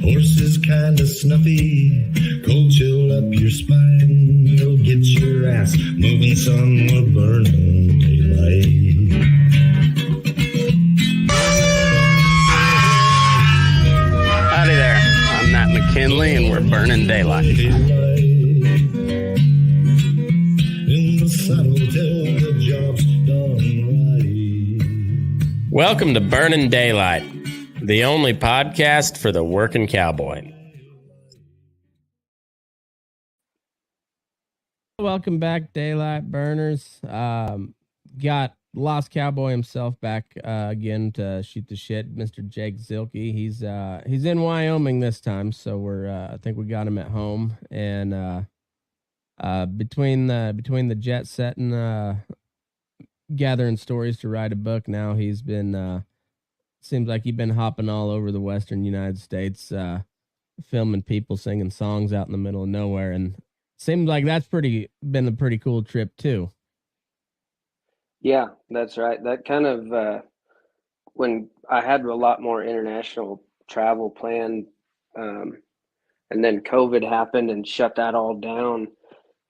Horses kinda snuffy, cold chill up your spine. You'll get your ass moving, son, with burning daylight. Howdy there, I'm Matt McKinley and we're burning daylight. In the saddle till the job's done right. Welcome to Burning Daylight, the only podcast for the working cowboy. Welcome back, Daylight Burners. Got Lost Cowboy himself back again to shoot the shit, Mr. Jake Zielke. He's in Wyoming this time, so we're I think we got him at home, and between the jet set and gathering stories to write a book, now he's been seems like he's been hopping all over the western United States, filming people singing songs out in the middle of nowhere, and seems like that's been a pretty cool trip too. Yeah, that's right. That kind of when I had a lot more international travel planned, and then COVID happened and shut that all down,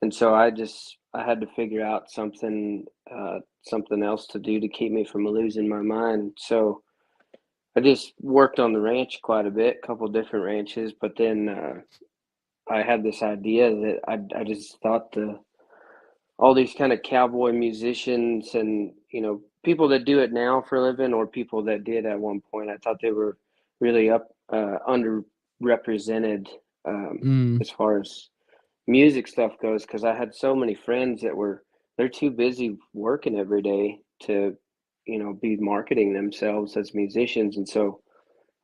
and so I had to figure out something else to do to keep me from losing my mind. So I just worked on the ranch quite a bit, a couple different ranches, but then I had this idea that I just thought all these kind of cowboy musicians and, people that do it now for a living or people that did at one point, I thought they were really underrepresented as far as music stuff goes, because I had so many friends they're too busy working every day to, be marketing themselves as musicians. And so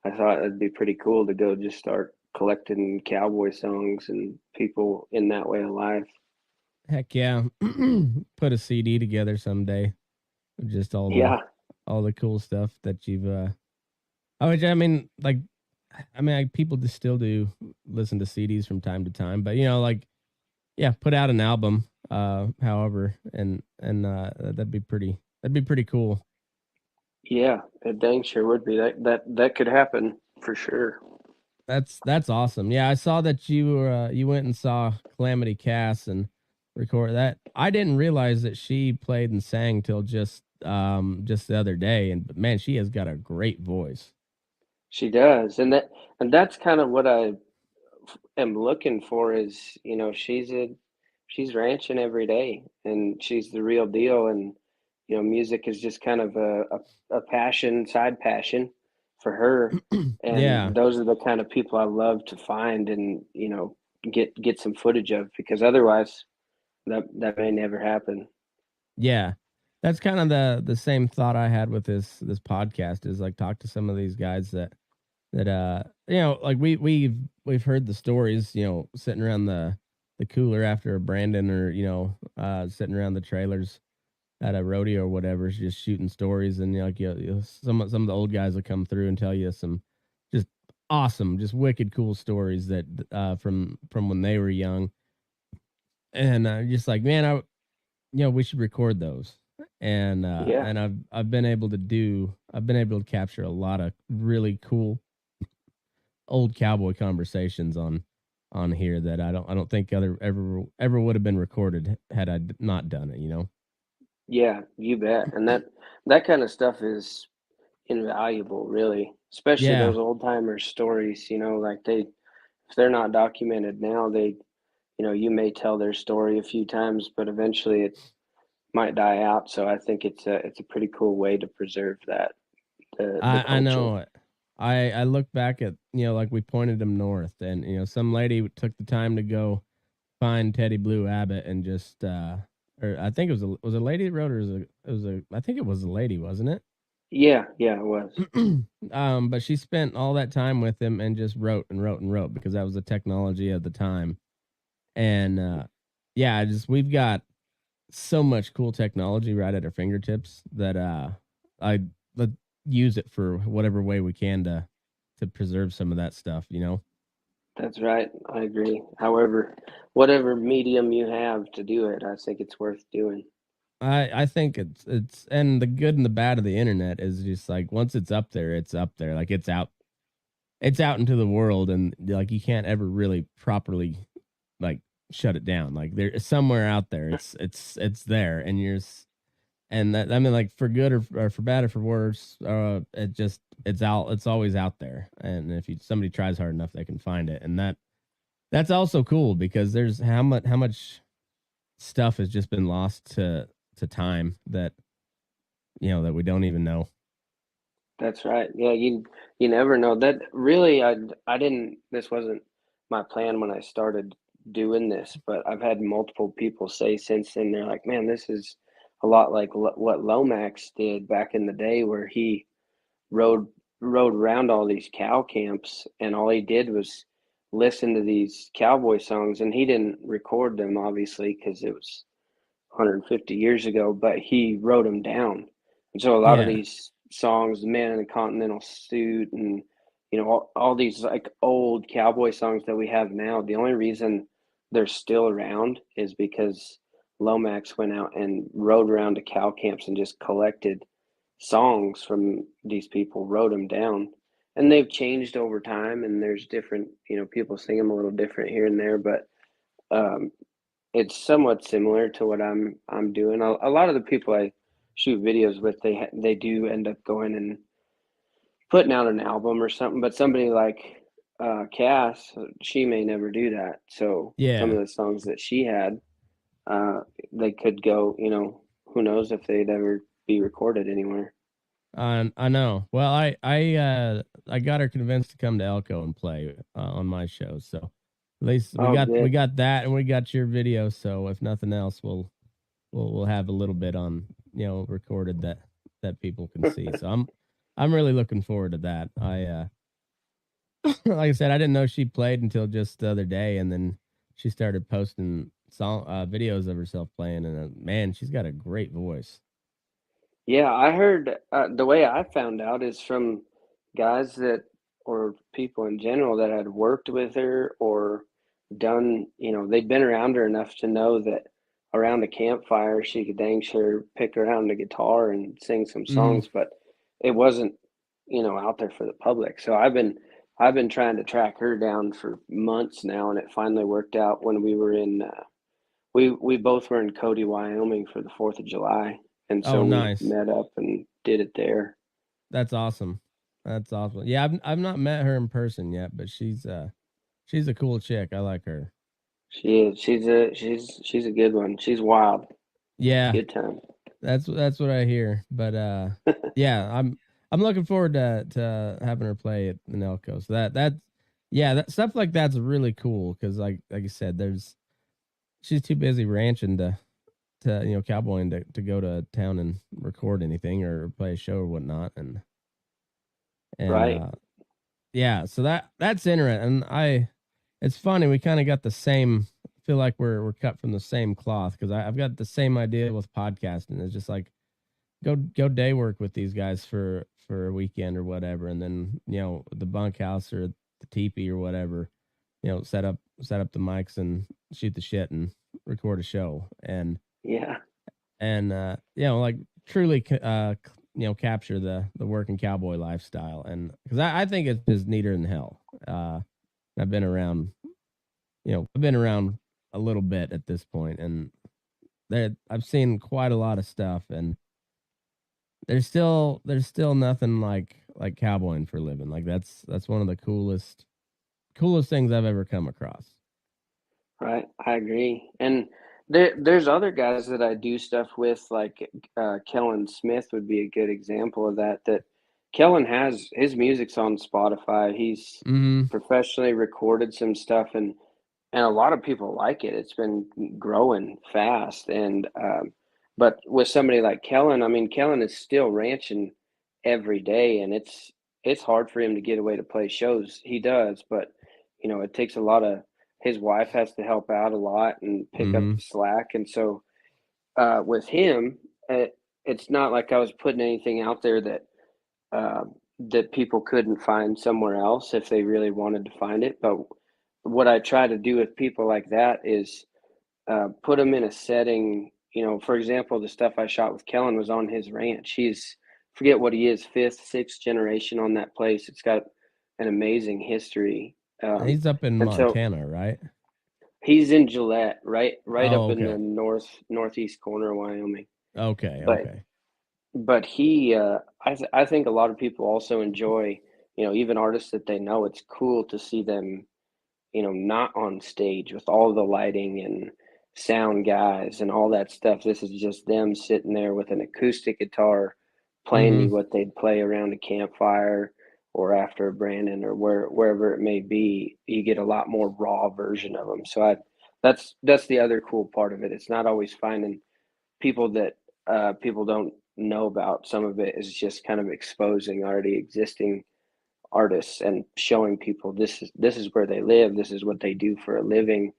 I thought it'd be pretty cool to go just start collecting cowboy songs and people in that way of life. Heck yeah. Put a CD together someday. Just all the cool stuff that you've people just still do listen to CDs from time to time, but put out an album however, and that'd be pretty cool. Yeah, it dang sure would be. That could happen for sure. That's awesome. Yeah, I saw that you went and saw Calamity Cass and record that. I didn't realize that she played and sang till just the other day, and man, she has got a great voice. She does, and that's kind of what I am looking for is, she's ranching every day and she's the real deal, and music is just kind of a passion, side passion for her. And Yeah. Those are the kind of people I love to find and, get some footage of, because otherwise that may never happen. Yeah. That's kind of the same thought I had with this podcast, is like talk to some of these guys that like we've heard the stories, sitting around the cooler after a Brandon, or sitting around the trailers at a rodeo or whatever, just shooting stories, and some of the old guys will come through and tell you some just awesome, just wicked cool stories that from when they were young, and just like, man, we should record those, and and I've been able to capture a lot of really cool old cowboy conversations on here that I don't think ever would have been recorded had I not done it. Yeah, you bet. And that kind of stuff is invaluable, really, especially Yeah. those old timers stories, like if they're not documented now, you may tell their story a few times, but eventually it might die out. So I think it's a pretty cool way to preserve that. I know it. I look back at, like we pointed them north, and, some lady took the time to go find Teddy Blue Abbott and just, or I think it was a lady that wrote, or I think it was a lady, wasn't it? Yeah, it was. But she spent all that time with him and just wrote and wrote and wrote, because that was the technology of the time. And, we've got so much cool technology right at our fingertips that, I use it for whatever way we can to preserve some of that stuff, That's right. I agree. However, whatever medium you have to do it, I think it's worth doing. I think it's and the good and the bad of the internet is just like, once it's up there, it's up there. Like, it's out it's out into the world, and like you can't ever really properly like shut it down. Like there's somewhere out there, it's there, and and that, I mean, like for good or for bad or for worse, it's always out there, and if somebody tries hard enough, they can find it, and that's also cool because there's how much stuff has just been lost to time that that we don't even know. That's right. Yeah, you never know. That really, I didn't. This wasn't my plan when I started doing this, but I've had multiple people say since then. They're like, "Man, this is a lot like what Lomax did back in the day, where he rode rode around all these cow camps, and all he did was listen to these cowboy songs, and he didn't record them obviously because it was 150 years ago, but he wrote them down. And so a lot of Yeah, these songs, The Man in the Continental Suit, and all these like old cowboy songs that we have now, the only reason they're still around is because Lomax went out and rode around to cow camps and just collected songs from these people, wrote them down. And they've changed over time, and there's different, people sing them a little different here and there, but um, it's somewhat similar to what I'm doing. A lot of the people I shoot videos with, they do end up going and putting out an album or something. But somebody like Cass, she may never do that. So some yeah. of the songs that she had, uh, they could go. Who knows if they'd ever be recorded anywhere. I know. Well, I got her convinced to come to Elko and play on my show. So at least we Oh, got good. that, and we got your video. So if nothing else, we'll have a little bit on recorded that people can see. So I'm really looking forward to that. Like I said, I didn't know she played until just the other day, and then she started posting song videos of herself playing, and man, she's got a great voice. Yeah, I heard the way I found out is from guys that, or people in general that had worked with her or done, they'd been around her enough to know that around a campfire she could dang sure pick around the guitar and sing some Hmm. songs, but it wasn't, out there for the public. So I've been trying to track her down for months now, and it finally worked out when we were in we both were in Cody, Wyoming for the 4th of July, and Oh, so we nice. met up and did it there. That's awesome. That's awesome. Yeah, I've not met her in person yet, but she's a cool chick. I like her. She is. She's a good one. She's wild. Yeah, Good time. that's what I hear. But yeah, I'm looking forward to having her play at Elko. So that yeah, that stuff like that's really cool because like you said, she's too busy ranching to cowboying to go to town and record anything or play a show or whatnot, and Right. yeah, so that's interesting. And it's funny, we kind of got the same. Feel like we're cut from the same cloth because I've got the same idea with podcasting. It's just like go day work with these guys for a weekend or whatever, and then the bunkhouse or the teepee or whatever, set up the mics and shoot the shit and record a show Yeah. and like truly capture the working cowboy lifestyle, and because I think it's just neater than hell. I've been around, I've been around a little bit at this point, and I've seen quite a lot of stuff, and there's still nothing like cowboying for a living. Like that's one of the coolest things I've ever come across. Right. I agree. And there's other guys that I do stuff with, like Kellen Smith would be a good example of that. That Kellen has his music's on Spotify. He's Mm-hmm. professionally recorded some stuff, and a lot of people like it. It's been growing fast, and but with somebody like Kellen, I mean, Kellen is still ranching every day, and it's hard for him to get away to play shows. He does, but it takes a lot of. His wife has to help out a lot and pick up Mm-hmm. the slack, and so with him, it's not like I was putting anything out there uh, that people couldn't find somewhere else if they really wanted to find it. But what I try to do with people like that is put them in a setting. For example, the stuff I shot with Kellen was on his ranch. He's forget what he is, fifth, sixth generation on that place. It's got an amazing history. He's up in And so Montana, right? he's in Gillette, right Oh, up in okay. the northeast corner of Wyoming. Okay, But okay. he, I think a lot of people also enjoy, even artists that they know. It's cool to see them, not on stage with all the lighting and sound guys and all that stuff. This is just them sitting there with an acoustic guitar playing you Mhm. what they'd play around a campfire or after a Brandon or wherever it may be. You get a lot more raw version of them. So that's the other cool part of it. It's not always finding people that people don't know about. Some of it is just kind of exposing already existing artists and showing people this is where they live, this is what they do for a living,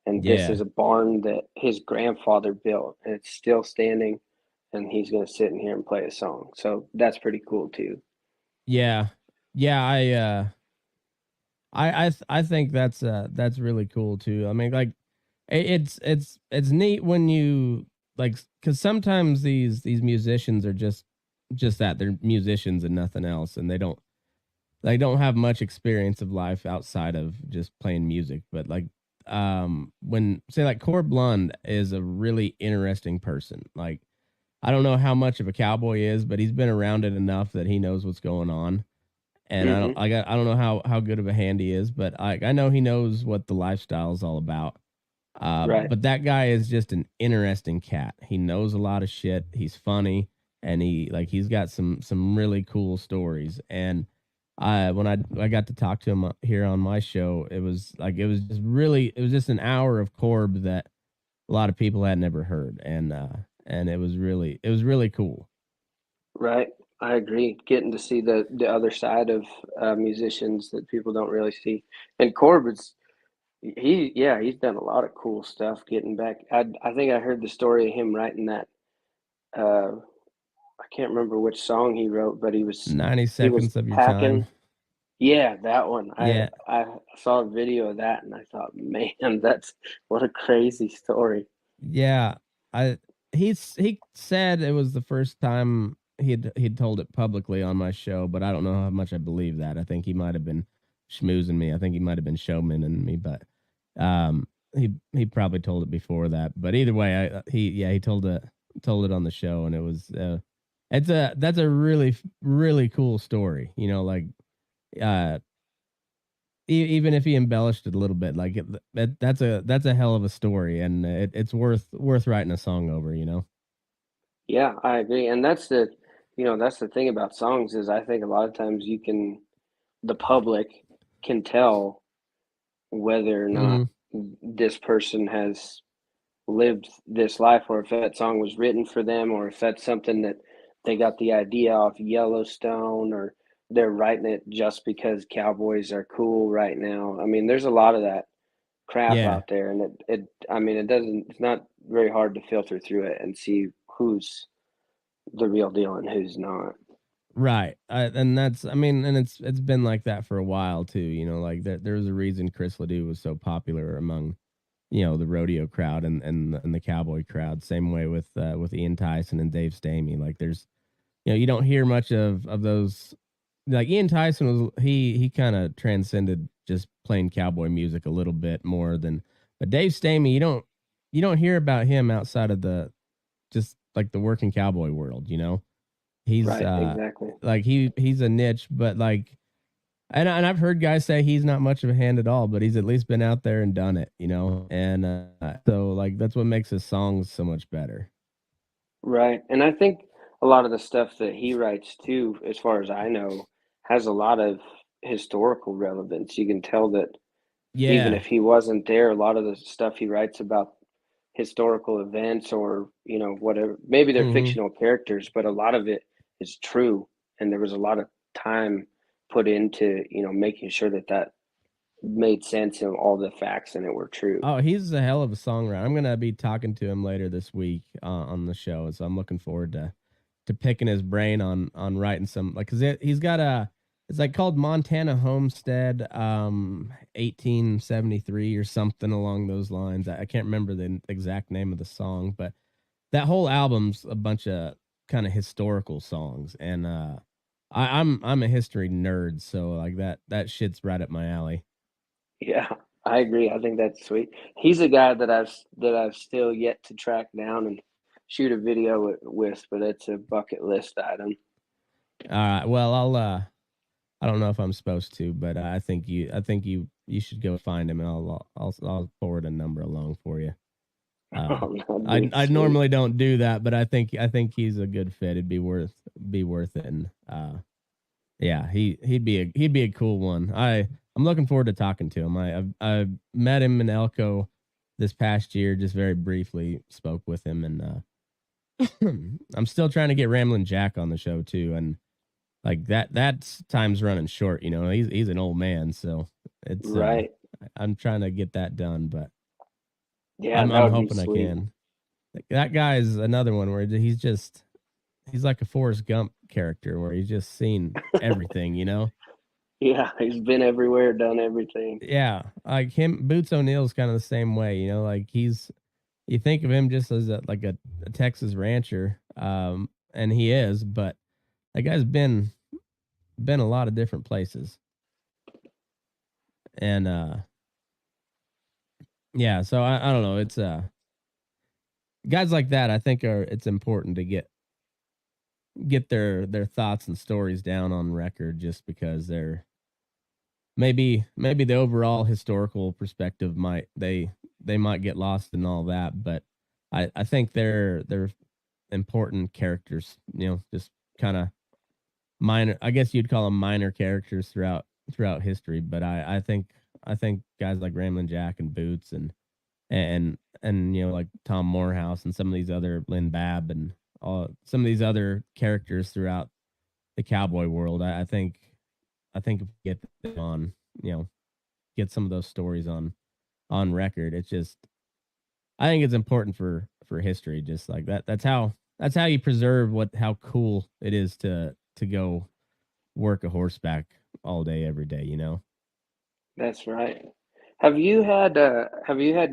and this Yeah. is a barn that his grandfather built and it's still standing, and he's going to sit in here and play a song. So that's pretty cool too. Yeah. Yeah, I think that's really cool too. I mean, like it's neat when you like cuz sometimes these musicians are just that they're musicians and nothing else, and they don't have much experience of life outside of just playing music. But like when say like Core Blund is a really interesting person. Like I don't know how much of a cowboy he is, but he's been around it enough that he knows what's going on. And Hmm. I don't know how good of a hand he is, but I know he knows what the lifestyle is all about. Right. But that guy is just an interesting cat. He knows a lot of shit. He's funny, and he's got some really cool stories. And when I got to talk to him here on my show, it was just an hour of Corb that a lot of people had never heard, and it was really cool. Right. I agree. Getting to see the other side of musicians that people don't really see. And Corbin's he's done a lot of cool stuff getting back. I think I heard the story of him writing that uh I can't remember which song he wrote, but 90 he was seconds of your time. packing. Yeah, that one. I Yeah, I saw a video of that and I thought, man, that's what a crazy story. yeah. I he said it was the first time he'd told it publicly on my show, but I don't know how much I believe that. I think he might have been schmoozing me. I think he might have been showmaning me, but he probably told it before that. But either way, he told it on the show, and it was that's a really cool story. You know, like uh even if he embellished it a little bit, like that's a hell of a story, and it's worth writing a song over. You know. Yeah, I agree. And that's the thing about songs is I think a lot of times the public can tell whether or not Hmm. this person has lived this life, or if that song was written for them, or if that's something that they got the idea off Yellowstone, or they're writing it just because cowboys are cool right now. I mean, there's a lot of that crap Yeah. out there, and I mean, it's not very hard to filter through it and see who's the real deal and who's not. Right. And that's I mean, and it's been like that for a while too. You know, like there's a reason Chris Ledoux was so popular among the rodeo crowd and the cowboy crowd. Same way with Ian Tyson and Dave Stamey. Like there's you don't hear much of those. Like Ian Tyson was he kind of transcended just playing cowboy music a little bit more than, but Dave Stamey you don't hear about him outside of the just like the working cowboy world. He's Right, exactly. like he's a niche, but like and I've heard guys say he's not much of a hand at all, but he's at least been out there and done it. And so like that's what makes his songs so much better. Right. And I think a lot of the stuff that he writes too, as far as I know, has a lot of historical relevance. You can tell that even Yeah. if he wasn't there, a lot of the stuff he writes about historical events or, whatever, maybe they're Mhm. fictional characters, but a lot of it is true. And there was a lot of time put into, making sure that made sense and all the facts in it were true. Oh, he's a hell of a songwriter. I'm gonna be talking to him later this week on the show, so I'm looking forward to picking his brain on writing some like because he's got a it's like called Montana Homestead 1873 or something along those lines. I can't remember the exact name of the song, but that whole album's a bunch of kind of historical songs, and I'm a history nerd, so like that shit's right up my alley. Yeah, I agree. I think that's sweet. He's a guy that I've still yet to track down and shoot a video with, but it's a bucket list item. All right. Well, I don't know if I'm supposed to, but I think you should go find him, and I'll forward a number along for you. Oh, that'd be I sweet. normally don't do that, but I think he's a good fit. It'd be worth it. And yeah, he'd be a cool one. I'm looking forward to talking to him. I've met him in Elko this past year, just very briefly spoke with him, and I'm still trying to get Ramblin' Jack on the show too, and like that's time's running short. You know, he's an old man, so it's Right. I'm trying to get that done, but Yeah, that I'm would be hoping I sweet. can. Like, that guy is another one where he's like a Forrest Gump character where he's just seen everything, you know? Yeah, he's been everywhere, done everything. Yeah, like him. Boots O'Neill's kind of the same way, you know. Like you think of him just as a Texas rancher, and he is, but that guy's been a lot of different places, and yeah. So I don't know. It's guys like that. I think it's important to get their thoughts and stories down on record, just because they're maybe the overall historical perspective they might get lost in all that, but I think they're important characters, you know, just kind of minor, I guess you'd call them minor characters throughout history, but I think guys like Ramblin' Jack and Boots and you know, like Tom Morehouse and some of these other Lynn Babb and all some of these other characters throughout the cowboy world, I think if we get them on, you know, get some of those stories on record, it's just I think it's important for history, just like that. That's how you preserve how cool it is to go work a horseback all day every day, you know. That's right. Have you had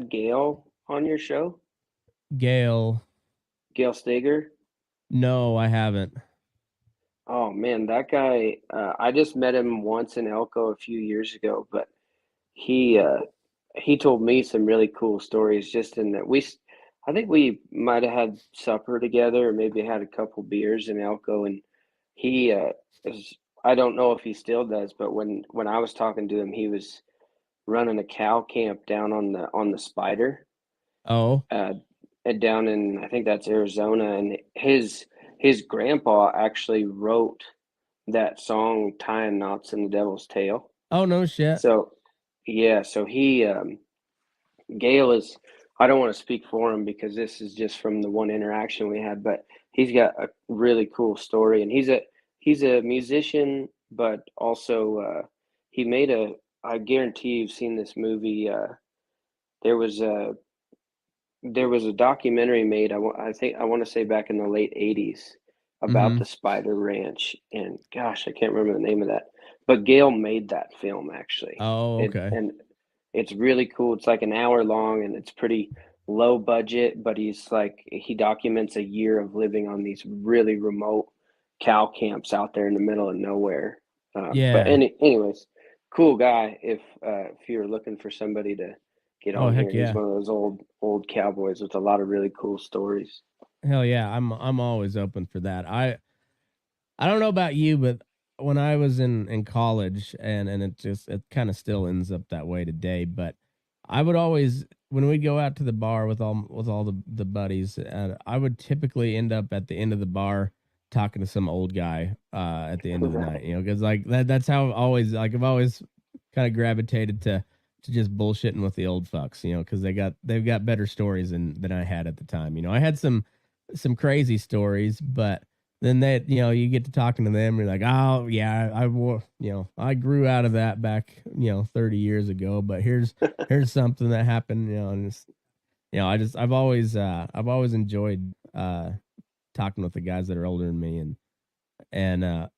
Gail on your show? Gail, Gail Steger? no, I haven't. Oh man, that guy, I just met him once in Elko a few years ago, but he uh he told me some really cool stories just in that I think we might have had supper together or maybe had a couple beers in Elko, and he is, I don't know if he still does, but when I was talking to him, he was running a cow camp down on the Spider, Oh, uh, down in, I think that's Arizona, and his grandpa actually wrote that song "Tying Knots in the Devil's Tail." oh no shit. So yeah, so he Gail is, I don't want to speak for him because this is just from the one interaction we had, but he's got a really cool story, and he's a musician, but also he made a, I guarantee you've seen this movie. There was a there was a documentary made. I think I want to say back in the late '80s about Mm-hmm. the Spider Ranch, and gosh, I can't remember the name of that. But Gail made that film actually. Oh, It okay. and it's really cool. It's like an hour long, and it's pretty low budget. But he documents a year of living on these really remote cow camps out there in the middle of nowhere. But Yeah. anyways, cool guy. If you're looking for somebody to get Oh on heck here, he's yeah. one of those old cowboys with a lot of really cool stories. Hell yeah. I'm always open for that. I don't know about you, but when I was in college, and it kind of still ends up that way today, but I would always, when we'd go out to the bar with all the buddies, I would typically end up at the end of the bar talking to some old guy at the end of the night, Right. you know, because like that's how I've always kind of gravitated to just bullshitting with the old fucks, you know, because they've got better stories than I had at the time. You know, I had some crazy stories, but then that, you know, you get to talking to them, you're like, oh yeah, you know, I grew out of that back, you know, 30 years ago, but here's something that happened, you know, and it's, you know, I've always enjoyed talking with the guys that are older than me, and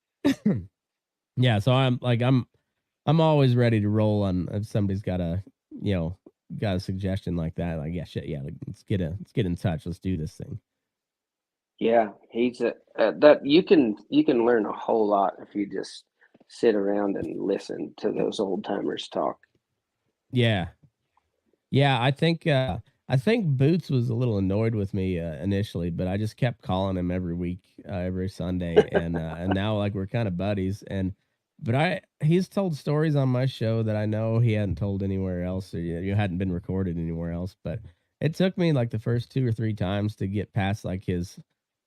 yeah, so I'm always ready to roll on if somebody's got you know, got a suggestion like that, like yeah, shit, yeah, like let's get in touch, let's do this thing. Yeah, he's that you can learn a whole lot if you just sit around and listen to those old timers talk. Yeah. Yeah, I think Boots was a little annoyed with me initially, but I just kept calling him every week, every Sunday, and now like we're kind of buddies. And but he's told stories on my show that I know he hadn't told anywhere else, or you hadn't been recorded anywhere else. But it took me like the first 2 or 3 times to get past like his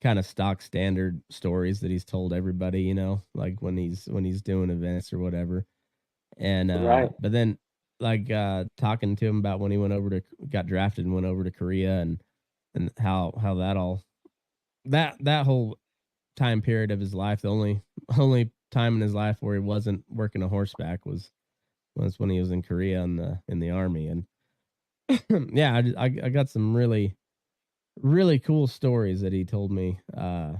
kind of stock standard stories that he's told everybody, like when he's doing events or whatever. And Right. but then like talking to him about when he got drafted and went over to Korea, and how that all that whole time period of his life, the only time in his life where he wasn't working a horseback was when he was in Korea in the army. And yeah, I got some really cool stories that he told me. And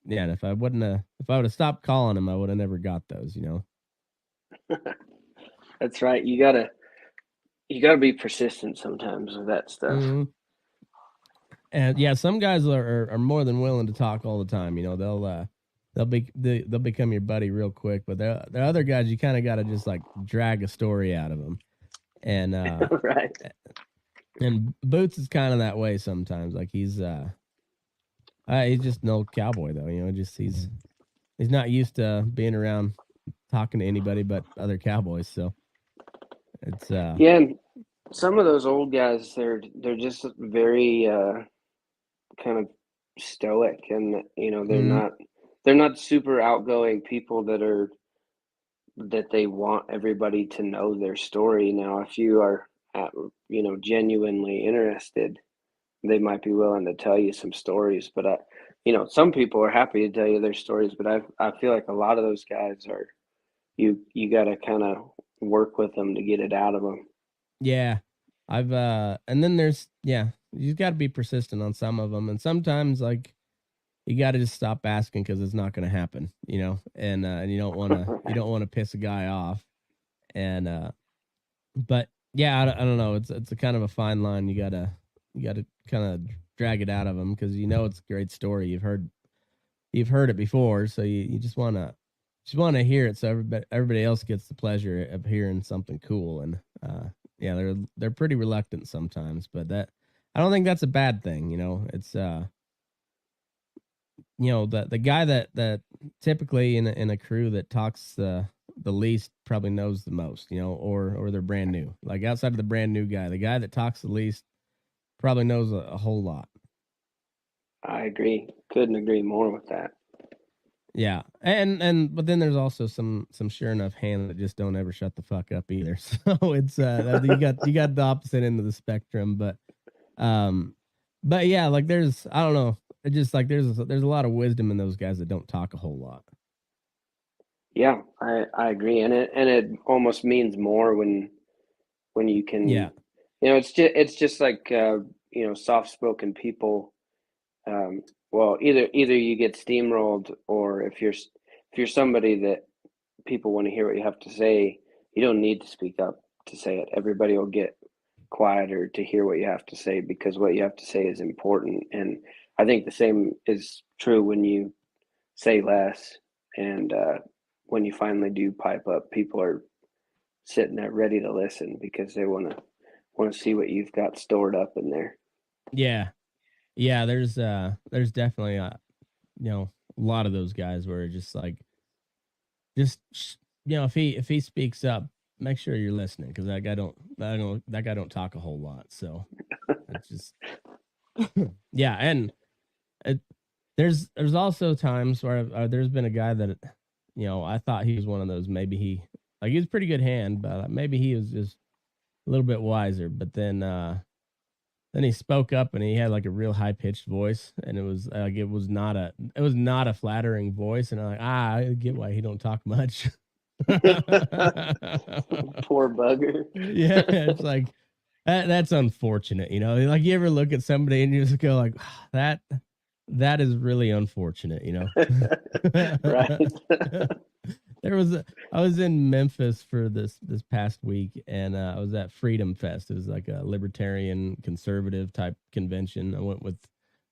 if I would have stopped calling him, I would have never got those. That's right. You gotta be persistent sometimes with that stuff. Mm-hmm. And yeah, some guys are more than willing to talk all the time. They'll become your buddy real quick. But the other guys, you kind of got to just like drag a story out of them. And Right. and Boots is kind of that way sometimes. Like he's just an old cowboy though. Just he's not used to being around talking to anybody but other cowboys. So it's Yeah, and some of those old guys, they're just very kind of stoic, and mm, they're not super outgoing people that they want everybody to know their story. Now, if you are genuinely interested, they might be willing to tell you some stories. But some people are happy to tell you their stories, but I feel like a lot of those guys are you got to kind of work with them to get it out of them. yeah. I've and then there's you got to be persistent on some of them, and sometimes like you got to just stop asking because it's not going to happen. And you don't want to piss a guy off. And but yeah, I don't know. It's a kind of a fine line. You gotta kind of drag it out of them because it's a great story. You've heard it before, so you just want to hear it, so everybody else gets the pleasure of hearing something cool. And yeah, they're pretty reluctant sometimes, but that I don't think that's a bad thing. It's the guy that typically in a crew that talks the least probably knows the most, or they're brand new. Like outside of the brand new guy, the guy that talks the least probably knows a whole lot. I agree. Couldn't agree more with that. Yeah, and but then there's also some sure enough hand that just don't ever shut the fuck up either. So it's you got the opposite end of the spectrum. Um but yeah, like there's I don't know, it just like there's a lot of wisdom in those guys that don't talk a whole lot. Yeah, I agree, and it almost means more when you can, Yeah. it's just like soft spoken people. Um, well, either you get steamrolled, or if you're somebody that people want to hear what you have to say, you don't need to speak up to say it. Everybody will get quieter to hear what you have to say because what you have to say is important. And I think the same is true when you say less. And when you finally do pipe up, people are sitting there ready to listen because they want to see what you've got stored up in there. Yeah. Yeah, there's definitely a lot of those guys where it's just like just if he speaks up, make sure you're listening because that guy don't talk a whole lot. So it's just yeah. And it, there's also times where there's been a guy that I thought he was one of those. Maybe he was a pretty good hand, but maybe he was just a little bit wiser. But then he spoke up and he had like a real high pitched voice, and it was like it was not a flattering voice. And I'm like, I get why he don't talk much. Poor bugger. Yeah, it's like that's unfortunate. Like you ever look at somebody and you just go like, that is really unfortunate. Right. I was in Memphis for this past week, and I was at Freedom Fest. It was like a libertarian conservative type convention. I went with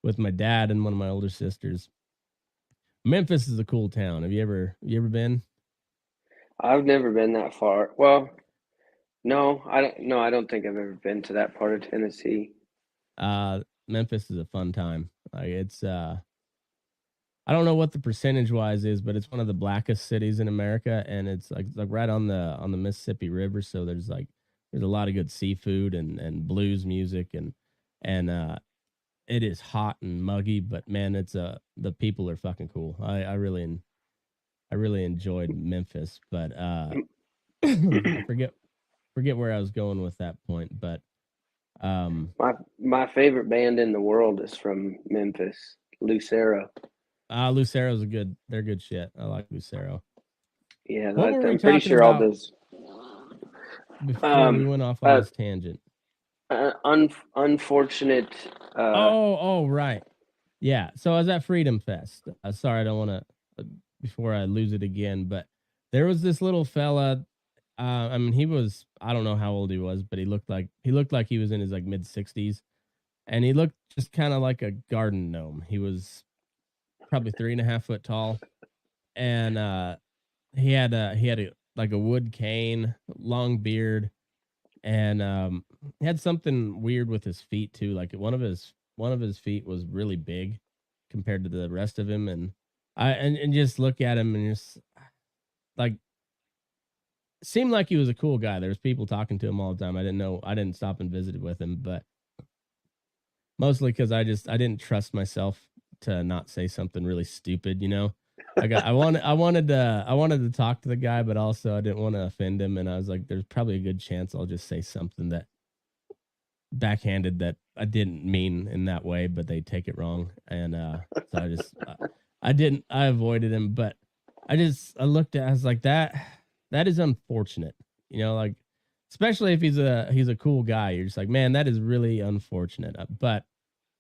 with my dad and one of my older sisters. Memphis is a cool town. Have you ever been? I've never been that far. Well, no, I don't. No, I don't think I've ever been to that part of Tennessee. Memphis is a fun time. Like it's I don't know what the percentage wise is, but it's one of the blackest cities in America, and it's like right on the Mississippi River. So there's a lot of good seafood and blues music and it is hot and muggy, but man, it's the people are fucking cool. I really enjoyed Memphis, but I forget where I was going with that point, but My favorite band in the world is from Memphis, Lucero. Lucero's they're good shit. I like Lucero. Yeah, What were we I'm pretty talking sure all about those. before we went off on this tangent? Unfortunate. Right. Yeah. So I was at Freedom Fest. Sorry, I don't want to, before I lose it again, but there was this little fella. I mean, I don't know how old he was, but he looked like he was in his like mid 60s, and he looked just kind of like a garden gnome. He was probably 3.5 foot tall, and he had a like a wood cane, long beard, and he had something weird with his feet too. Like one of his feet was really big compared to the rest of him, and and just look at him and just like seemed like he was a cool guy. There was people talking to him all the time. I didn't stop and visit with him, but mostly because I didn't trust myself to not say something really stupid, you know. I wanted to talk to the guy, but also I didn't want to offend him, and I was like, there's probably a good chance I'll just say something that backhanded that I didn't mean in that way, but they take it wrong, and so I avoided him, but I looked at, I was like, that is unfortunate, you know, like especially if he's a cool guy, you're just like, man, that is really unfortunate, but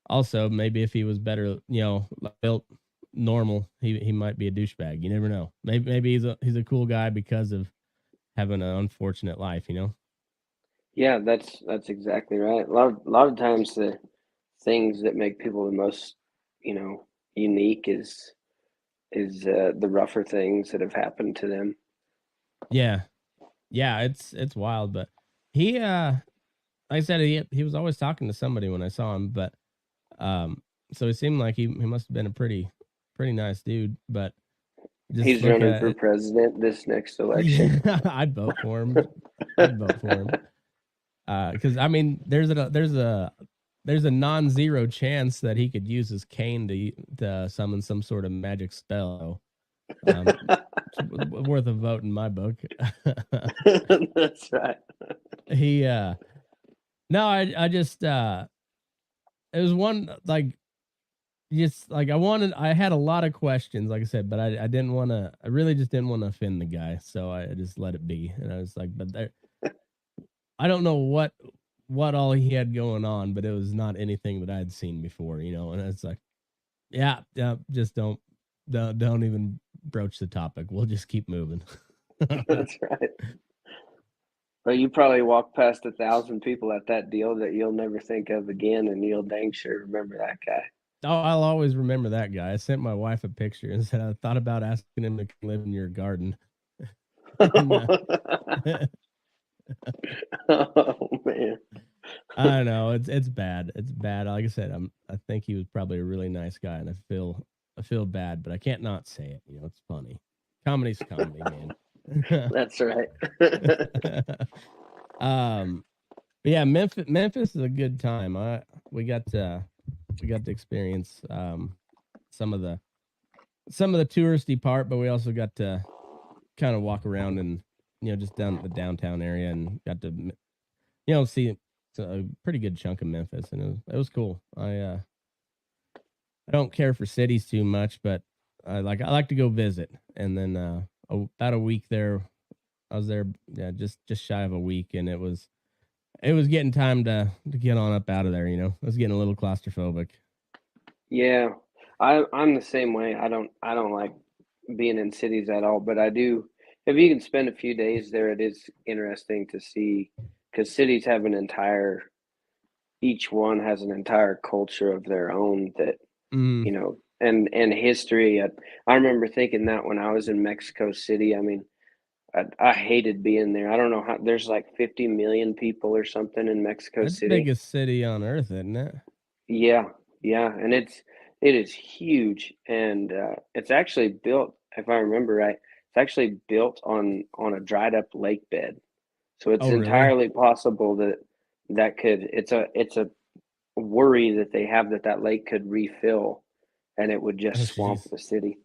also maybe if he was better, you know, built normal, he might be a douchebag. You never know. Maybe he's a cool guy because of having an unfortunate life, you know. Yeah, that's exactly right. A lot of times the things that make people the most, unique is the rougher things that have happened to them. Yeah, yeah, it's wild, but he like I said, he was always talking to somebody when I saw him, but so it seemed like he must have been a pretty nice dude, but just He's look running at for it. president this next election. Yeah, I'd vote for him. I'd vote for him. Because I mean, there's a non-zero chance that he could use his cane to summon some sort of magic spell. Worth a vote in my book. That's right. He no, I just it was one like just like I had a lot of questions, like I said, but I didn't want to. I really just didn't want to offend the guy, so I just let it be. And I was like, but there, I don't know what all he had going on, but it was not anything that I had seen before, you know. And it's like, yeah, just don't even broach the topic. We'll just keep moving. That's right. But you probably walk past 1,000 people at that deal that you'll never think of again, and you'll dang sure remember that guy. Oh, I'll always remember that guy. I sent my wife a picture and said I thought about asking him to come live in your garden. And, Oh man. I know it's bad. It's bad. Like I said, I think he was probably a really nice guy, and I feel bad, but I can't not say it. You know, it's funny. Comedy's comedy, man. That's right. But yeah, Memphis is a good time. We got to experience some of the touristy part, but we also got to kind of walk around and just down the downtown area and got to see a pretty good chunk of Memphis, and it was cool. I don't care for cities too much, but I like to go visit. And then about a week there, I was there, yeah, just shy of a week, and it was getting time to get on up out of there. You know, I was getting a little claustrophobic. Yeah, I'm the same way. I don't like being in cities at all, but I do. If you can spend a few days there, it is interesting to see because cities have an entire each one has an entire culture of their own that, Mm, and history. I remember thinking that when I was in Mexico City. I mean, I hated being there. I don't know how there's like 50 million people or something in Mexico that's the City. biggest city on earth, isn't it? Yeah, yeah, and it is huge, and it's actually built, if I remember right, it's actually built on a dried up lake bed. So it's Oh, really? entirely possible that it's a worry that they have that that lake could refill and it would Oh, just swamp jeez. the city.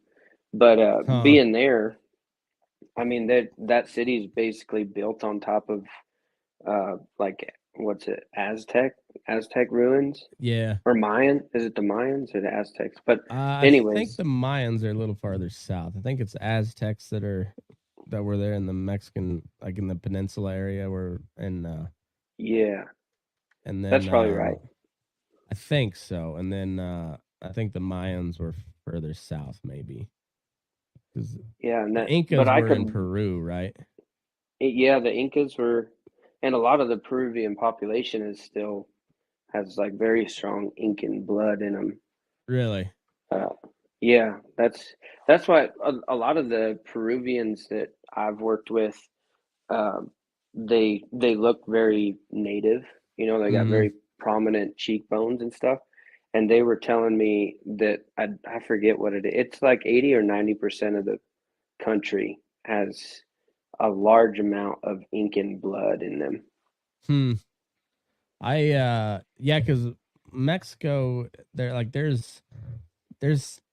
But Huh. being there, I mean that city is basically built on top of like what's it, Aztec ruins Yeah. or Mayan? Is it the Mayans or the Aztecs? But I think anyways, the Mayans are a little farther south. I think it's Aztecs that were there in the Mexican, like in the peninsula area, where yeah, and that's then probably right. I think so, and then I think the Mayans were further south, maybe because Yeah, and the that, but Incas I were in could, Peru, right? yeah, the Incas were, and a lot of the Peruvian population is still has like very strong Incan blood in them. Really? Uh, yeah, that's why a lot of the Peruvians that I've worked with, um, they look very native. They got Mm. very prominent cheekbones and stuff. And they were telling me that I forget what it is. It's like 80 or 90% of the country has a large amount of Incan blood in them. Hmm. Yeah, because Mexico, there like there's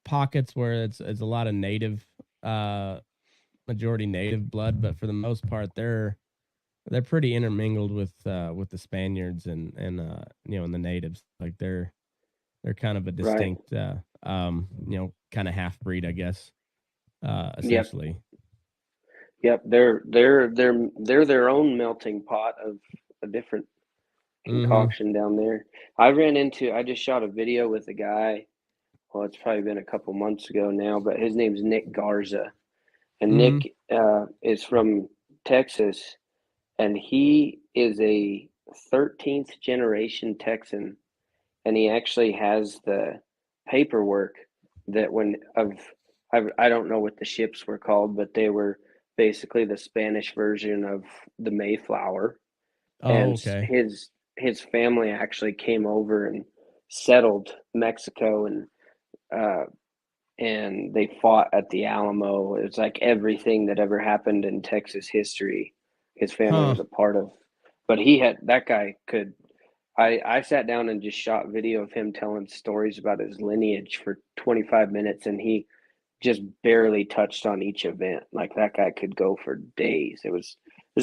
pockets where it's a lot of native, uh, majority native blood, but for the most part, they're pretty intermingled with the Spaniards and the natives. Like they're kind of a Right. distinct kind of half breed, I guess. Yep. Essentially. Yep. They're their own melting pot of a different Mm-hmm. concoction down there. I just shot a video with a guy. Well, it's probably been a couple months ago now, but his name's Nick Garza. And Mm-hmm. Nick is from Texas, and he is a 13th generation Texan, and he actually has the paperwork that I don't know what the ships were called, but they were basically the Spanish version of the Mayflower, Oh, and okay. his family actually came over and settled Mexico, uh, and they fought at the Alamo. It's like everything that ever happened in Texas history, his family Huh. was a part of. But he had that guy could. I sat down and just shot video of him telling stories about his lineage for 25 minutes, and he just barely touched on each event. Like that guy could go for days. It was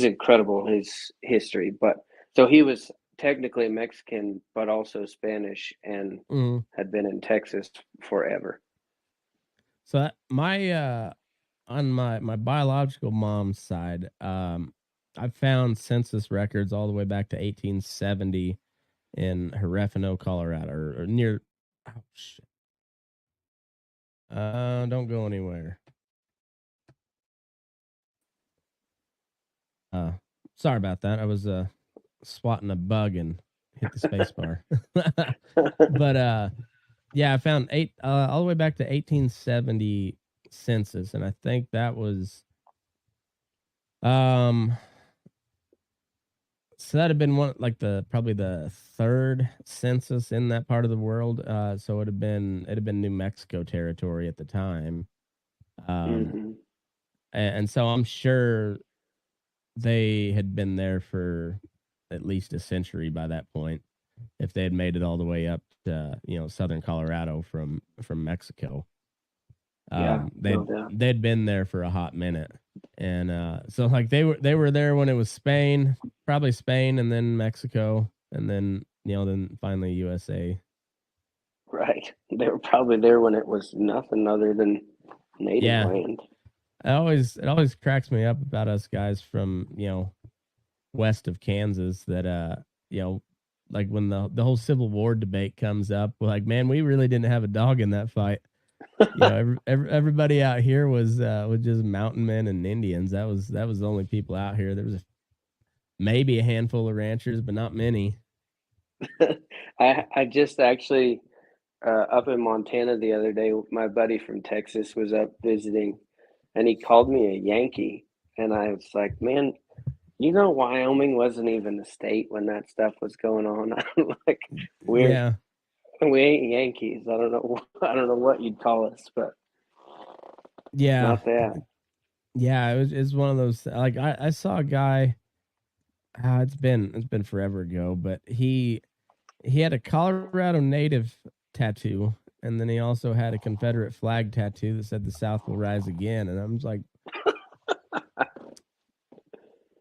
incredible his history. But so he was technically Mexican, but also Spanish, and Mm. had been in Texas forever. So my on my biological mom's side, I found census records all the way back to 1870 in Herefino, Colorado, or near. Oh shit! Don't go anywhere. Uh, Sorry about that. I was swatting a bug and hit the space bar. But yeah, I found eight all the way back to 1870 census, and I think that was um so that'd have been one like the probably the third census in that part of the world. So it'd have been New Mexico territory at the time. Um, hmm and so I'm sure they had been there for at least a century by that point. If they had made it all the way up to southern Colorado from Mexico, Yeah, no they'd doubt. they'd been there for a hot minute, and so like they were there when it was Spain, probably Spain, and then Mexico, and then finally USA. Right. They were probably there when it was nothing other than native Yeah, land. it always cracks me up about us guys from west of Kansas that you know like when the whole Civil War debate comes up, we're like, man, we really didn't have a dog in that fight. Everybody out here was just mountain men and Indians. That was the only people out here. There was maybe a handful of ranchers, but not many. I just actually up in Montana the other day. My buddy from Texas was up visiting, and he called me a Yankee, and I was like, man. Wyoming wasn't even a state when that stuff was going on. Like we're Yeah. we ain't Yankees. I don't know. I don't know what you'd call us, but Yeah. not that. Yeah, it's one of those, like, I saw a guy, it's been forever ago, but he had a Colorado native tattoo, and then he also had a Confederate flag tattoo that said the South will rise again. And I'm just like,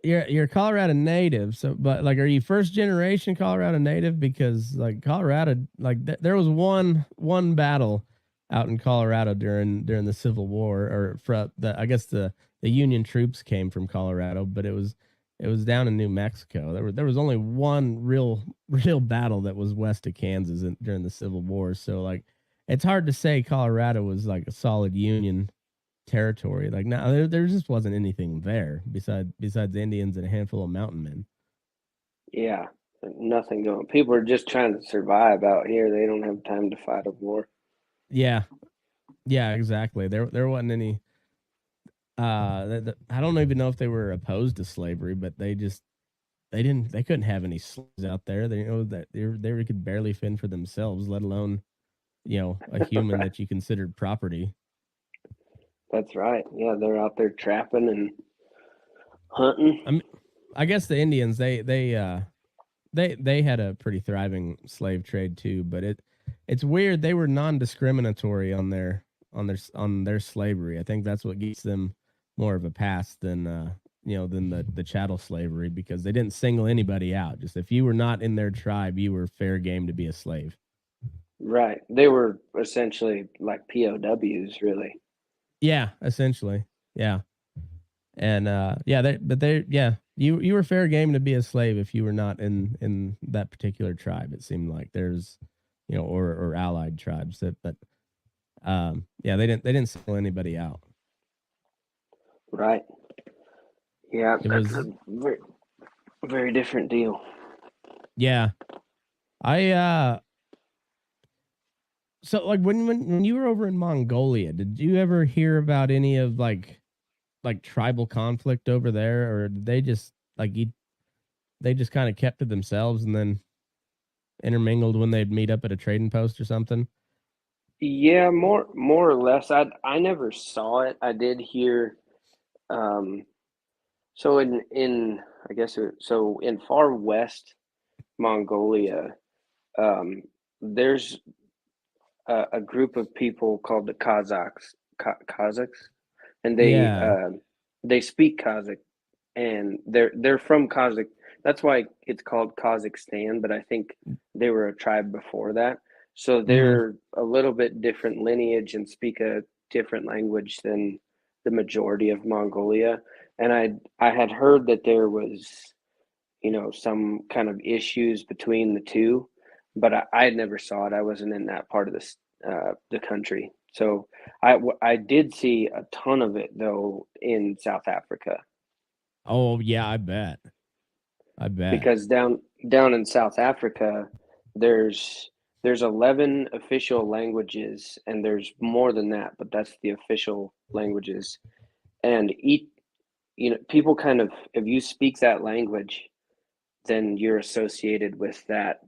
you're a Colorado native, so, but like, are you first generation Colorado native? Because like Colorado, like there was one battle out in Colorado during the Civil War, or for the, I guess the Union troops came from Colorado, but it was down in New Mexico. There was only one real battle that was west of Kansas during the Civil War. So like, it's hard to say Colorado was like a solid Union territory. Like, now there just wasn't anything there besides Indians and a handful of mountain men. Yeah, nothing going. People are just trying to survive out here. They don't have time to fight a war. Yeah, yeah, exactly. There wasn't any. I don't even know if they were opposed to slavery, but they couldn't have any slaves out there. They know that they could barely fend for themselves, let alone a human Right. that you considered property. That's right. Yeah, they're out there trapping and hunting. I mean, I guess the Indians they had a pretty thriving slave trade too, but it's weird, they were non-discriminatory on their slavery. I think that's what gives them more of a pass than the chattel slavery, because they didn't single anybody out. Just if you were not in their tribe, you were fair game to be a slave. Right. They were essentially like POWs, really. Yeah, essentially. Yeah. And you were fair game to be a slave if you were not in that particular tribe. It seemed like there's or allied tribes that, but yeah, they didn't single anybody out. Right. Yeah. It was Very, very different deal. yeah. I So like, when you were over in Mongolia, did you ever hear about any of like tribal conflict over there, or did they just kind of kept to themselves and then intermingled when they'd meet up at a trading post or something? Yeah, more or less. I never saw it. I did hear. Um, so in I guess so in far west Mongolia, um, there's a group of people called the Kazakhs, and Yeah. they speak Kazakh, and they're from Kazakh. That's why it's called Kazakhstan, but I think they were a tribe before that. So Mhm. they're a little bit different lineage and speak a different language than the majority of Mongolia. And I had heard that there was, some kind of issues between the two, but I never saw it. I wasn't in that part of the country. So I did see a ton of it though in South Africa, Oh yeah, I bet. I bet. because down in South Africa, there's there's 11 official languages, and there's more than that, but that's the official languages. And each, people kind of, if you speak that language, then you're associated with that,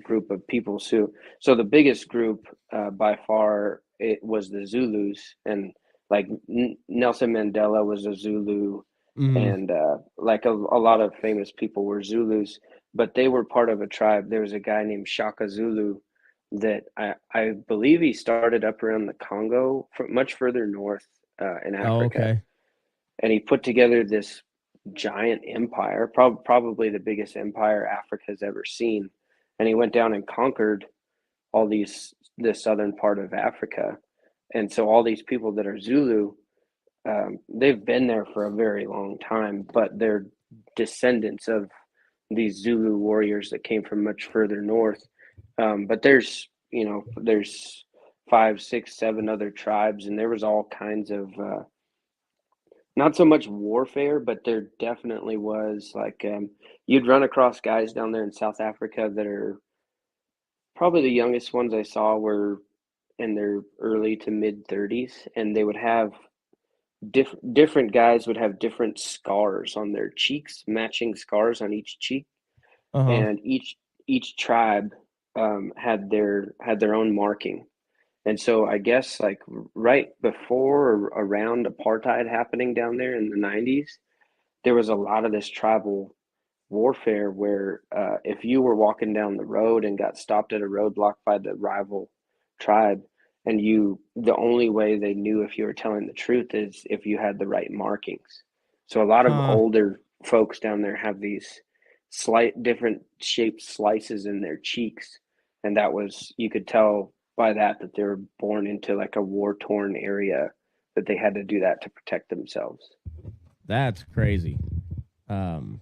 group of people. So the biggest group by far, it was the Zulus, and like Nelson Mandela was a Zulu, Mhm. and like a lot of famous people were Zulus, but they were part of a tribe. There was a guy named Shaka Zulu that I believe he started up around the Congo, from much further north in Oh, Africa, okay. and he put together this giant empire, probably the biggest empire Africa's ever seen. And he went down and conquered all the southern part of Africa, and so all these people that are Zulu, they've been there for a very long time, but they're descendants of these Zulu warriors that came from much further north. But there's five, six, seven other tribes, and there was all kinds of not so much warfare, but there definitely was, like, you'd run across guys down there in South Africa that are Probably the youngest ones I saw were in their early to mid 30s, and they would have different guys would have different scars on their cheeks, matching scars on each cheek, Uh-huh. and each tribe had their own marking. And so I guess like right before or around apartheid happening down there in the 90s, there was a lot of this tribal warfare where if you were walking down the road and got stopped at a roadblock by the rival tribe, and the only way they knew if you were telling the truth is if you had the right markings. So a lot of Huh. older folks down there have these slight different shaped slices in their cheeks, and that was you could tell by that they were born into like a war torn area, that they had to do that to protect themselves. That's crazy. Um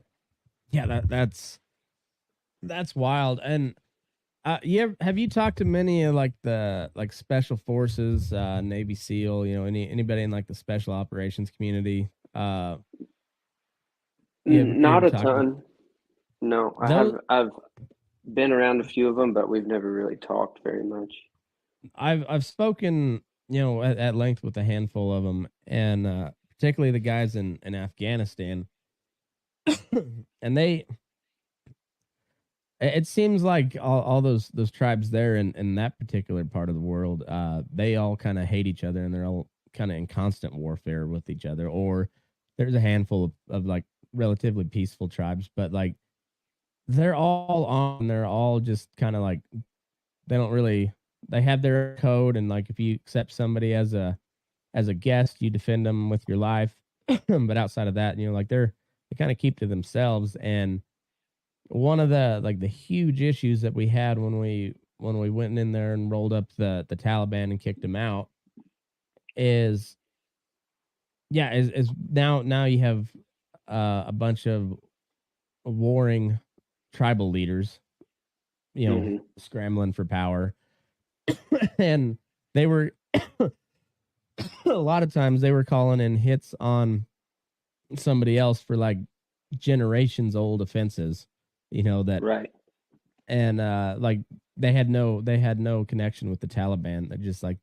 yeah, that's wild. And have you talked to many of like the like special forces, Navy SEAL, anybody in like the special operations community? You Not ever a talked to ton. No, I those? have. I've been around a few of them, but we've never really talked very much. I've spoken, at length with a handful of them, and particularly the guys in Afghanistan, and it seems like all those tribes there in that particular part of the world, they all kind of hate each other, and they're all kind of in constant warfare with each other. Or there's a handful of like relatively peaceful tribes, but like they're all just kind of like they don't really they have their code, and like if you accept somebody as a guest, you defend them with your life. But outside of that, like they kind of keep to themselves. And one of the like the huge issues that we had when we went in there and rolled up the Taliban and kicked them out is is now you have a bunch of warring tribal leaders, Hmm. scrambling for power. And they were a lot of times they were calling in hits on somebody else for like generations old offenses, that Right. and like they had no connection with the Taliban. They're just like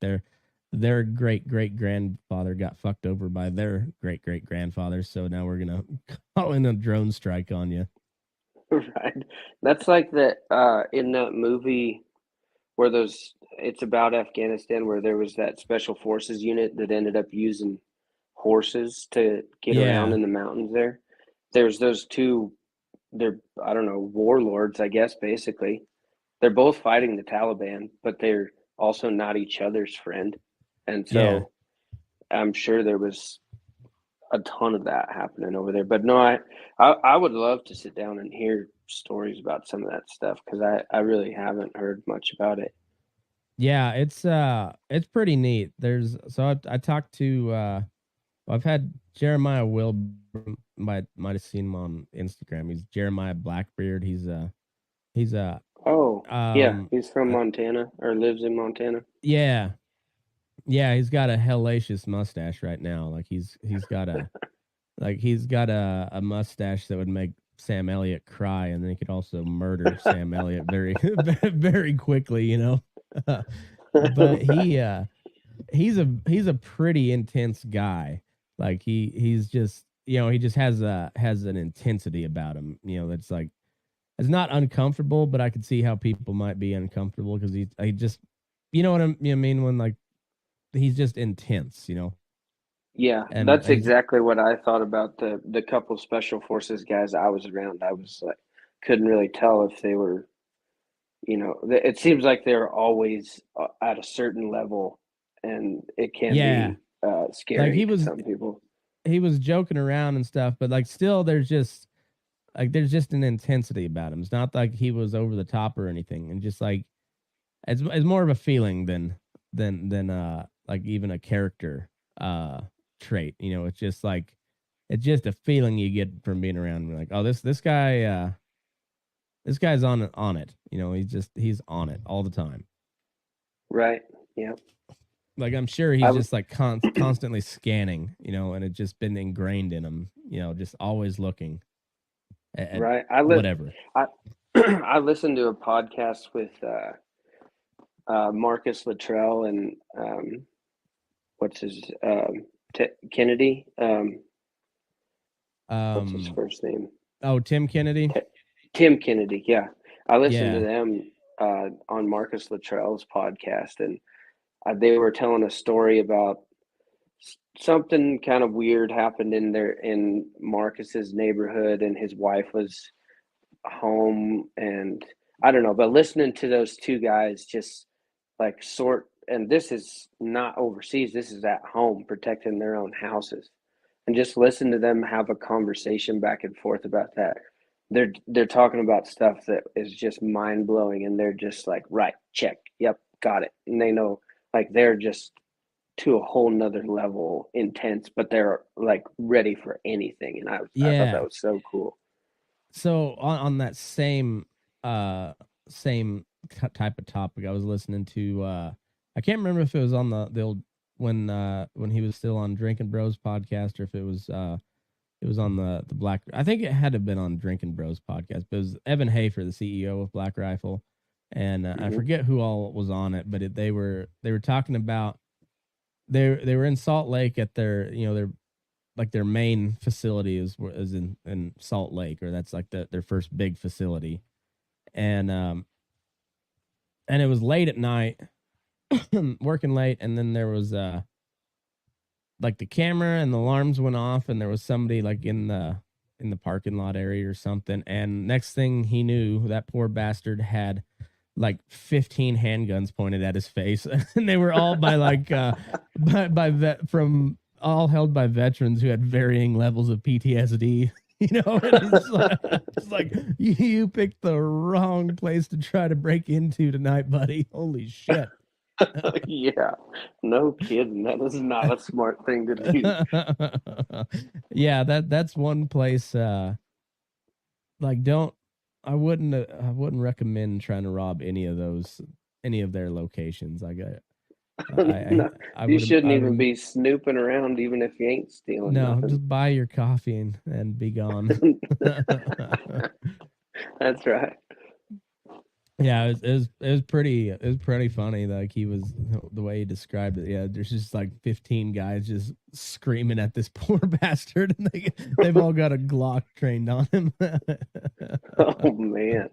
their great great grandfather got fucked over by their great great grandfather, so now we're gonna call in a drone strike on you. Right. That's like that in that movie where those it's about Afghanistan, where there was that special forces unit that ended up using horses to get around Yeah, in the mountains there. There's those two, they're, I don't know, warlords, I guess, basically. They're both fighting the Taliban, but they're also not each other's friend. And yeah, so I'm sure there was a ton of that happening over there. But no, I would love to sit down and hear stories about some of that stuff, because I really haven't heard much about it. yeah. It's pretty neat. I talked to I've had Jeremiah Wilburn. Might have seen him on Instagram. He's Jeremiah Blackbeard. He's Oh, yeah, um he's from uh, Montana, or lives in Montana. yeah, yeah. He's got a hellacious mustache right now. Like he's got a mustache that would make Sam Elliott cry, and then he could also murder Sam Elliott very very quickly. But he's a pretty intense guy. Like he's just he just has an intensity about him. That's like it's not uncomfortable, but I could see how people might be uncomfortable because he just what I mean when like he's just intense. Yeah, And that's he's exactly what I thought about the couple special forces guys I was around. I was like, couldn't really tell if they were, it seems like they're always at a certain level, and it can yeah, be like scary to some people. he was joking around and stuff, but like still there's just an intensity about him. It's not like he was over the top or anything, and just like it's more of a feeling than like even a character trait. It's just a feeling you get from being around him. Like, oh, this guy's on it. He's on it all the time. Right. Yeah. Like I'm sure he's I just like constantly scanning, and it's just been ingrained in him, just always looking at right. whatever. I I listened to a podcast with Marcus Luttrell and what's his Kennedy? What's his first name? Oh, Tim Kennedy. Tim Kennedy. Yeah, I listened to Yeah. them on Marcus Luttrell's podcast, and they were telling a story about something kind of weird happened in Marcus's neighborhood, and his wife was home, and I don't know, but listening to those two guys just like and this is not overseas, this is at home protecting their own houses, and just listen to them have a conversation back and forth about that. They're talking about stuff that is just mind blowing, and they're just like, right, check, yep, got it, and they know, like, they're just to a whole nother level intense, but they're like ready for anything, and I thought that was so cool. So on that same type of topic, I was listening to I can't remember if it was on the old when he was still on Drinking Bros podcast, or if it was on the Black. I think it had to have been on Drinking Bros podcast, but it was Evan Hafer, the CEO of Black Rifle, and I forget who all was on it, but they were talking about they were in Salt Lake at their their main facility is in Salt Lake, or that's like their first big facility. And it was late at night, working late. And then there was, like the camera and the alarms went off, and there was somebody like in the parking lot area or something. And next thing he knew, that poor bastard had like 15 handguns pointed at his face, and they were all by like, all held by veterans who had varying levels of PTSD, and it's like you picked the wrong place to try to break into tonight, buddy. Holy shit. Yeah, no kidding. That is not a smart thing to do. Yeah, that's one place. Like, I wouldn't recommend trying to rob any of their locations. You shouldn't even be snooping around, even if you ain't stealing. No, nothing. Just buy your coffee and be gone. That's right. Yeah, it was pretty funny. Like, he was, the way he described it. Yeah, there's just like 15 guys just screaming at this poor bastard, and they've all got a Glock trained on him. Oh man,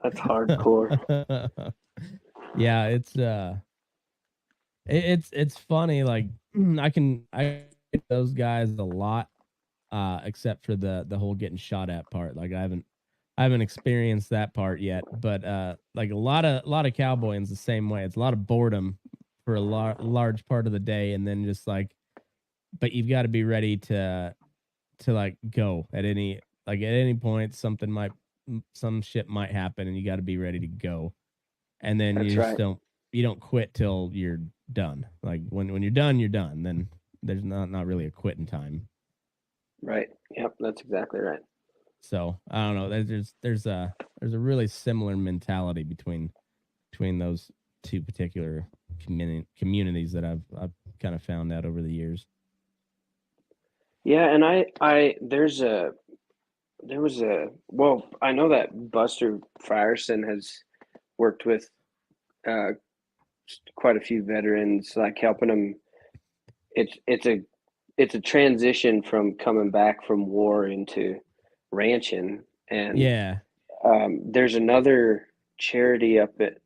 that's hardcore. Yeah, it's funny. Like, I get those guys a lot, except for the whole getting shot at part. Like, I haven't experienced that part yet, but like a lot of cowboying's the same way. It's a lot of boredom for a large part of the day, and then just like, but you've got to be ready to like go at any point. Some shit might happen, and you got to be ready to go. And then That's you just right. you don't quit till you're done. Like, when you're done, you're done. Then there's not really a quitting time. Right. Yep. That's exactly right. So I don't know. There's a really similar mentality between those two particular communities that I've kind of found out over the years. Yeah, and I know that Buster Frierson has worked with quite a few veterans, like helping them. It's a transition from coming back from war into ranching, and Yeah. There's another charity up at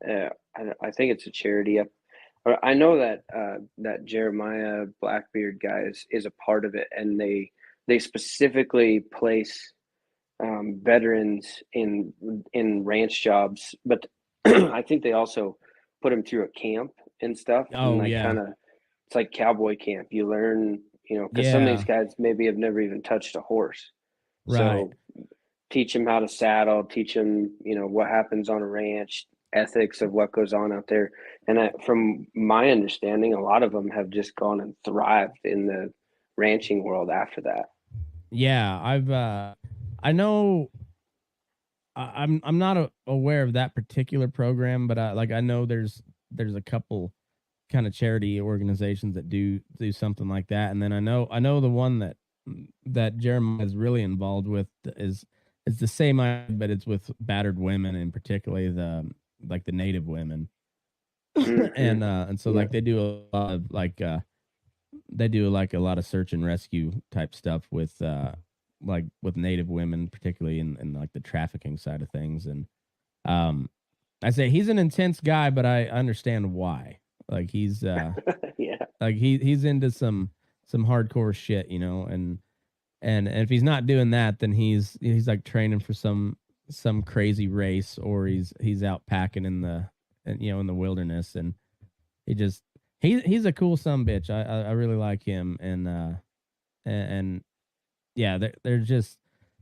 I think it's a charity up. Or I know that that Jeremiah Blackbeard guy is a part of it, and they specifically place veterans in ranch jobs, but I think they also put them through a camp and stuff, and Oh, like yeah. kind of, it's like cowboy camp. You learn, because some of these guys maybe have never even touched a horse, Right. so teach them how to saddle, teach them, what happens on a ranch, ethics of what goes on out there. And from my understanding, a lot of them have just gone and thrived in the ranching world after that. Yeah, I know. I'm not aware of that particular program, but I know there's a couple kind of charity organizations that do something like that. And then I know the one that Jeremiah is really involved with is the same, but it's with battered women, and particularly the Native women. Mm-hmm. And so like they do a lot of a lot of search and rescue type stuff with like with Native women, particularly in like the trafficking side of things. And um I say he's an intense guy, but I understand why. Like he's Yeah. like he's into some hardcore shit, and if he's not doing that, then he's like training for some crazy race, or he's out packing in the wilderness, and he just he's a cool son bitch. I really like him, and yeah, there's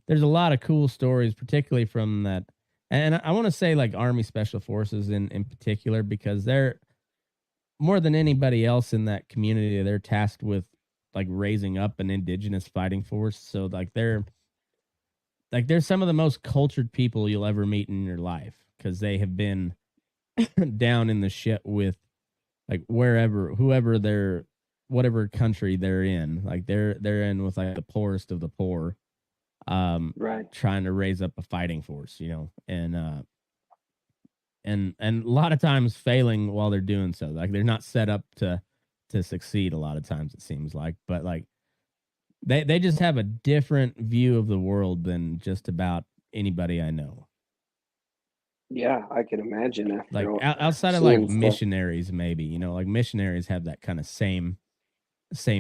a lot of cool stories, particularly from that. And I want to say like Army Special Forces in particular, because they're more than anybody else in that community, they're tasked with like raising up an indigenous fighting force. So they're some of the most cultured people you'll ever meet in your life, because they have been down in the shit with like whoever they're whatever country they're in. Like they're in with like the poorest of the poor, Right. trying to raise up a fighting force, and a lot of times failing while they're doing so. Like they're not set up to succeed a lot of times, it seems like. But like they just have a different view of the world than just about anybody I know. Yeah, I can imagine Like after all, outside of like seeing stuff. missionaries, maybe, like missionaries have that kind of same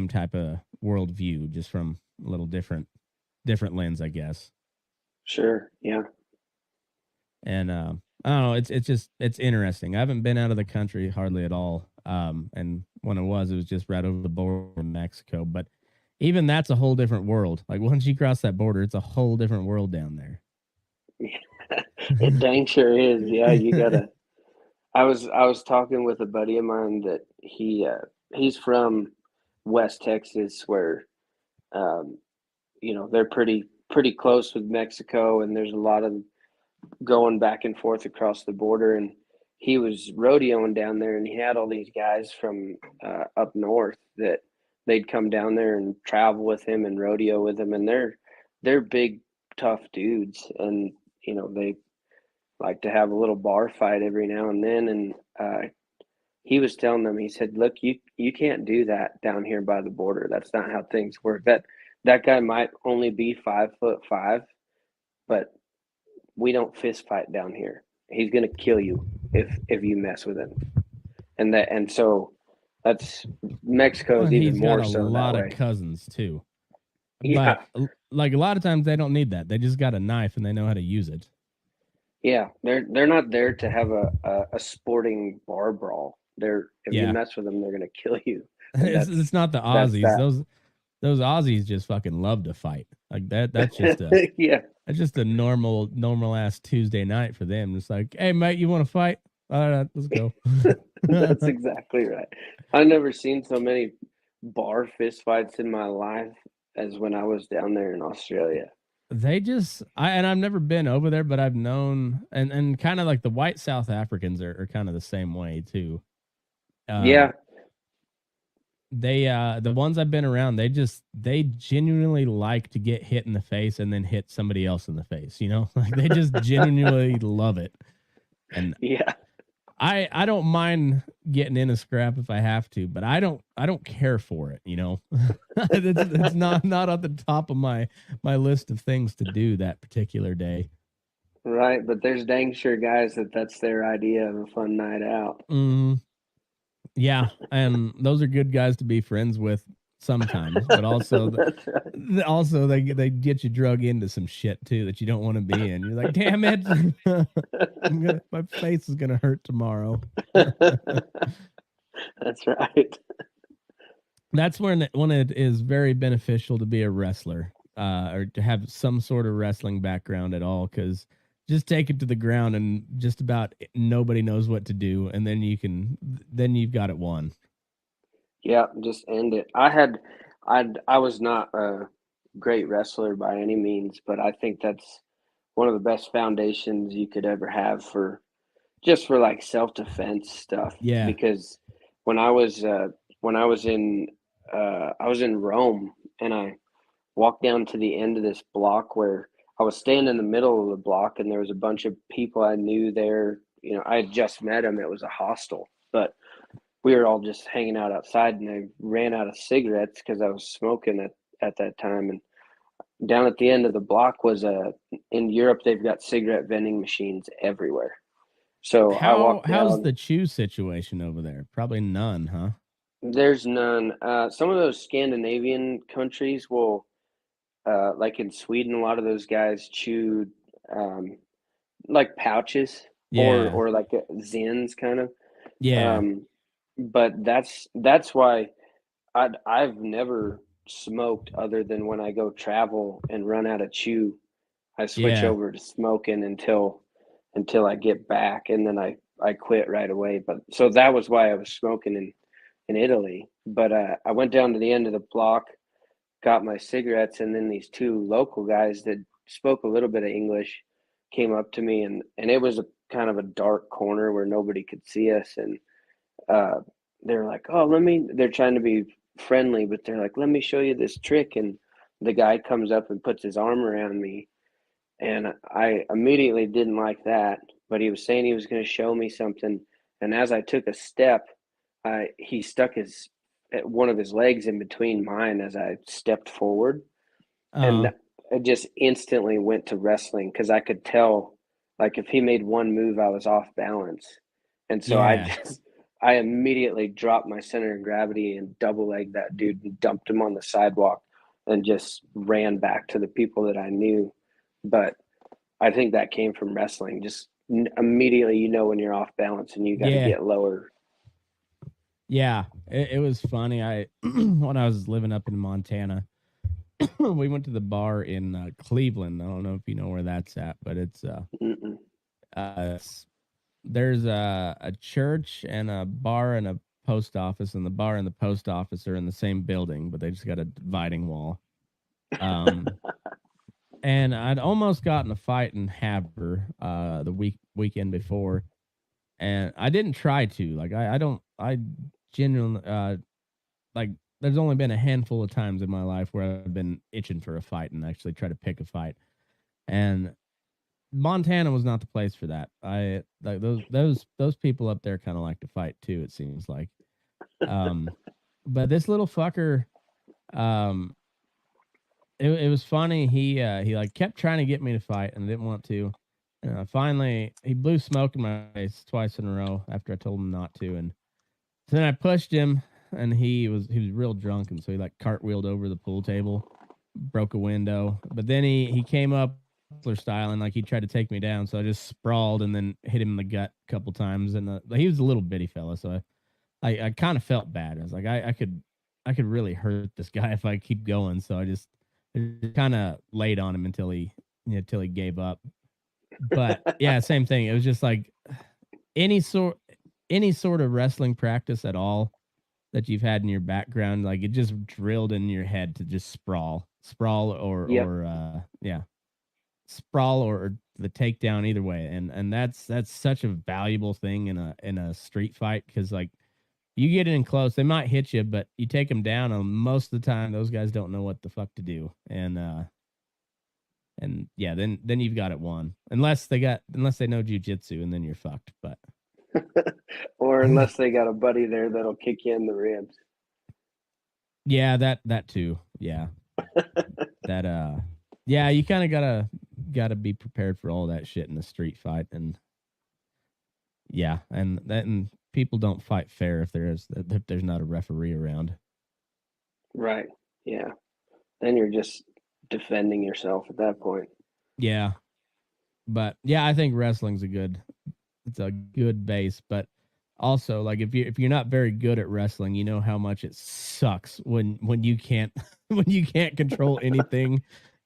type of worldview, just from a little different lens, I guess. Sure. Yeah. And I don't know, it's interesting. I haven't been out of the country hardly at all. And when it was just right over the border in Mexico. But even that's a whole different world. Like once you cross that border, it's a whole different world down there. It dang sure is. Yeah, you gotta. I was talking with a buddy of mine that he's from West Texas, where um, they're pretty close with Mexico, and there's a lot of going back and forth across the border. And he was rodeoing down there, and he had all these guys from up north that they'd come down there and travel with him and rodeo with him, and they're big, tough dudes, and they like to have a little bar fight every now and then. And he was telling them, he said, "Look, you can't do that down here by the border. That's not how things work. That guy might only be 5'5", but we don't fist fight down here. He's gonna kill you if you mess with him." And so that's Well, Mexico's and even he's got more a so that lot of way. cousins too. Yeah, But like a lot of times they don't need that. They just got a knife and they know how to use it. yeah. They're not there to have a sporting bar brawl. They're If you Yeah. mess with them, they're gonna kill you, and It's not the that's Aussies. that. Those Aussies just fucking love to fight. Like Yeah, that's just a normal ass Tuesday night for them. It's like, hey mate, you want to fight? All right, let's go. that's exactly right. I've never seen so many bar fist fights in my life as when I was down there in Australia. I've never been over there, but I've known, and kind of like the white South Africans are kind of the same way too. Yeah, Um, the ones I've been around, they genuinely like to get hit in the face and then hit somebody else in the face, like they just genuinely love it. And yeah. I don't mind getting in a scrap if I have to, but I don't care for it, it's not at the top of my list of things to do that particular day. Right, but there's dang sure guys that's their idea of a fun night out. Mm, yeah, and those are good guys to be friends with sometimes, but also That's right. also they get you drug into some shit too that you don't want to be in. You're like, damn it, my face is gonna hurt tomorrow. That's right. That's when it is very beneficial to be a wrestler, or to have some sort of wrestling background at all, because just take it to the ground and just about nobody knows what to do, and then you've got it won. Yeah, just end it. I was not a great wrestler by any means, but I think that's one of the best foundations you could ever have for just for like self-defense stuff. Yeah, Because when I was when I was in Rome, and I walked down to the end of this block where I was staying in the middle of the block, and there was a bunch of people I knew there. I had just met them. It was a hostel. but we were all just hanging out outside, and I ran out of cigarettes because I was smoking at that time. And down at the end of the block was in Europe, they've got cigarette vending machines everywhere. So I walked How's down. the chew situation over there? Probably none, huh? There's none. Some of those Scandinavian countries will, like in Sweden, a lot of those guys chew um, like pouches Yeah. or like zins kind of. Yeah. But that's why I've never smoked other than when I go travel and run out of chew. I switch Yeah. over to smoking until I get back, and then I quit right away. But so that was why I was smoking in Italy. But I went down to the end of the block, got my cigarettes, and then these two local guys that spoke a little bit of English came up to me, and it was a kind of a dark corner where nobody could see us, and uh, they're like, "Oh, they're trying to be friendly, but they're like, "Let me show you this trick." And the guy comes up and puts his arm around me, and I immediately didn't like that, but he was saying he was going to show me something. And as I took a step, he stuck one of his legs in between mine as I stepped forward. And Uh, I just instantly went to wrestling because I could tell, like, if he made one move, I was off balance. And so yeah. I immediately dropped my center of gravity and double legged that dude and dumped him on the sidewalk and just ran back to the people that I knew. But I think that came from wrestling. Just immediately, when you're off balance and you got to Yeah. get lower. Yeah. It was funny. I when I was living up in Montana, we went to the bar in Cleveland. I don't know if you know where that's at, but it's Mm-mm. uh there's a church and a bar and a post office, and the bar and the post office are in the same building, but they just got a dividing wall. Um and I'd almost gotten a fight in Haber the weekend before, and I didn't try to. Like I genuinely like there's only been a handful of times in my life where I've been itching for a fight and actually try to pick a fight. And Montana was not the place for that. I like those people up there kind of like to fight too, it seems like. Um but this little fucker, um it was funny. He like kept trying to get me to fight and I didn't want to. And finally he blew smoke in my face twice in a row after I told him not to. And so then I pushed him, and he was real drunk, and so he like cartwheeled over the pool table, broke a window. But then he came up style, and like he tried to take me down, so I just sprawled and then hit him in the gut a couple times. And he was a little bitty fella, so I kind of felt bad. I was like I could really hurt this guy if I keep going. So I just kind of laid on him until he gave up. But yeah, same thing. It was just like any sort any sort of wrestling practice at all that you've had in your background, like it just drilled in your head to just sprawl Yep. sprawl or the takedown either way. And that's such a valuable thing in a street fight, because like you get in close, they might hit you, but you take them down, and most of the time those guys don't know what the fuck to do. And yeah, then you've got it won. Unless they know jujitsu, and then you're fucked. But Or unless they got a buddy there that'll kick you in the ribs. yeah, that too. Yeah. That yeah, you kind of gotta be prepared for all that shit in the street fight. And yeah, and people don't fight fair if there's not a referee around. Right. Yeah. Then you're just defending yourself at that point. Yeah. But yeah, I think wrestling's it's a good base. But also, like if you're not very good at wrestling, you know how much it sucks when you can't when you can't control anything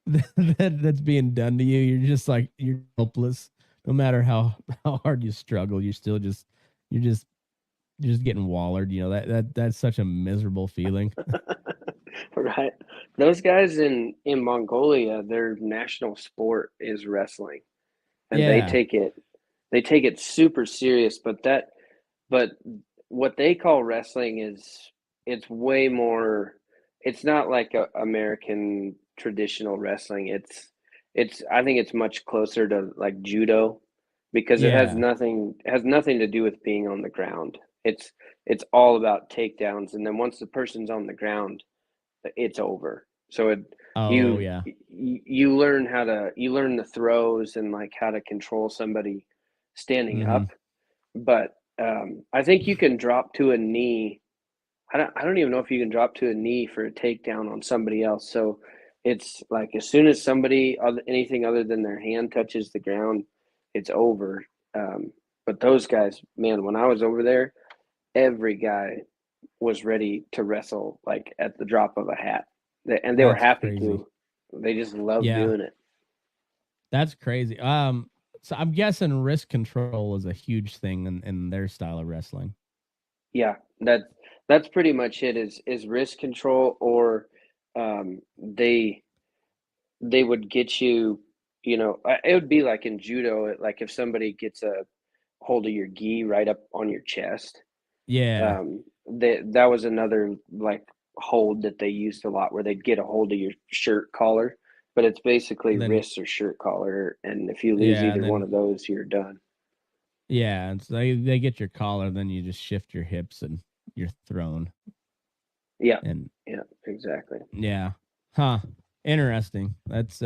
that's being done to you. You're just like you're helpless. No matter how hard you struggle, you're just getting wallered. You know that's such a miserable feeling. Right. Those guys in Mongolia, their national sport is wrestling, and Yeah, they take it super serious. But what they call wrestling it's way more. It's not like American traditional wrestling. It's I think it's much closer to like judo because yeah, it has nothing to do with being on the ground. It's all about takedowns, and then once the person's on the ground, it's over. So Oh yeah. you learn the throws and like how to control somebody standing Mm-hmm. up. But I think you can drop to a knee. I don't even know if you can drop to a knee for a takedown on somebody else. So it's like as soon as anything other than their hand touches the ground, it's over. But those guys, man, when I was over there, every guy was ready to wrestle like at the drop of a hat. And they were That's happy crazy. to. They just loved Yeah, doing it. that's crazy. So I'm guessing wrist control is a huge thing in their style of wrestling. Yeah, that's pretty much it is wrist control or they would get you, it would be like in judo, like if somebody gets a hold of your gi right up on your chest. Yeah. That was another like hold that they used a lot where they'd get a hold of your shirt collar, but it's basically And then wrist or shirt collar, and if you lose yeah, and either one then of those, you're done. yeah, and so they get your collar, then you just shift your hips and you're thrown. Yeah, And yeah, exactly. yeah. Huh. Interesting. That's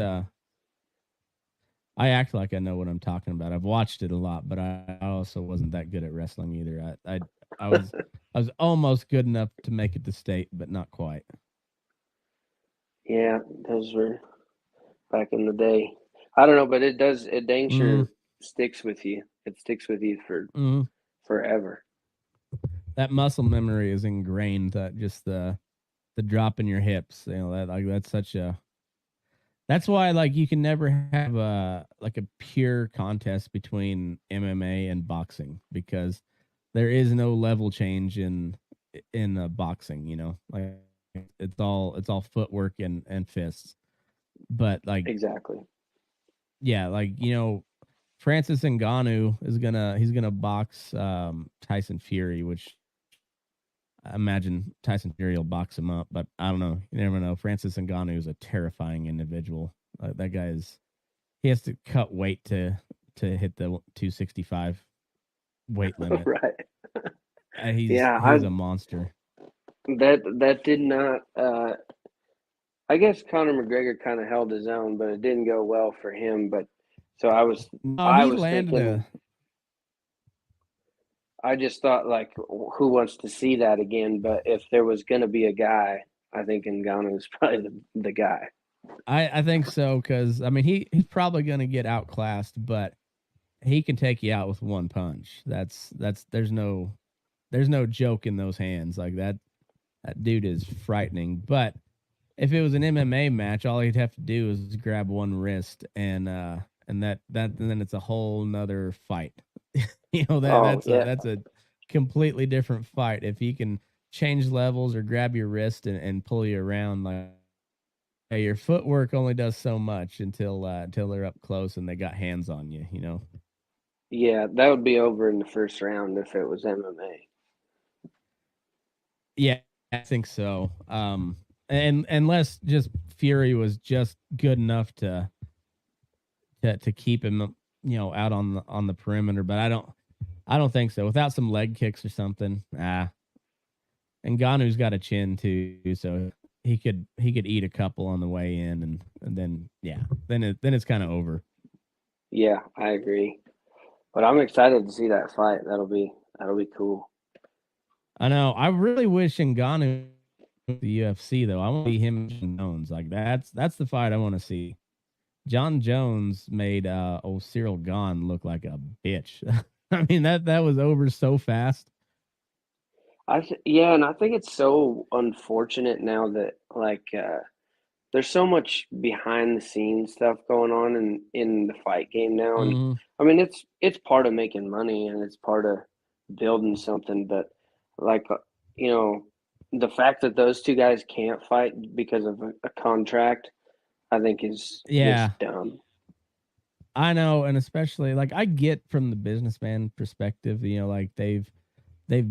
I act like I know what I'm talking about. I've watched it a lot, but I also wasn't that good at wrestling either. I was I was almost good enough to make it to state, but not quite. Yeah, those were back in the day. I don't know, but it dang Mm, sure sticks with you. It sticks with you for mm. forever. That muscle memory is ingrained. That just the drop in your hips. That like that's such a that's why like you can never have a like a pure contest between MMA and boxing because there is no level change in boxing, like it's all footwork and fists. But like Exactly. yeah, like Francis Ngannou he's gonna box Tyson Fury, which I imagine Tyson Fury will box him up, but I don't know. You never know. Francis Ngannou is a terrifying individual. That guy he has to cut weight to hit the 265 weight limit. Right. He's Yeah, he's a monster. that did not I guess Conor McGregor kind of held his own, but it didn't go well for him. But so No, I he was landed thinking, a I just thought like, who wants to see that again? But if there was going to be a guy, I think Ngannou is probably the guy. I think so because I mean he's probably gonna get outclassed, but he can take you out with one punch. That's there's no joke in those hands. Like that dude is frightening. But if it was an MMA match, all he'd have to do is grab one wrist and and then it's a whole nother fight. That Oh that's a yeah, that's a completely different fight. If he can change levels or grab your wrist and pull you around, like hey, your footwork only does so much until they're up close and they got hands on you. yeah, that would be over in the first round if it was MMA. Yeah, I think so. And unless just Fury was just good enough to keep him, out on the perimeter, but I don't think so. Without some leg kicks or something, and Ngannou's got a chin too, so he could eat a couple on the way in, and then yeah, then it's kind of over. Yeah, I agree. But I'm excited to see that fight. That'll be cool. I know. I really wish Ngannou the UFC though. I want to see him and John Jones. Like that's the fight I want to see. John Jones made old Cyril Gahn look like a bitch. I mean that was over so fast. Yeah, and I think it's so unfortunate now that like there's so much behind the scenes stuff going on in the fight game now, and Hmm. I mean it's part of making money and it's part of building something, but like you know the fact that those two guys can't fight because of a contract, I think is just Yeah, dumb. I know, and especially like I get from the businessman perspective, like they've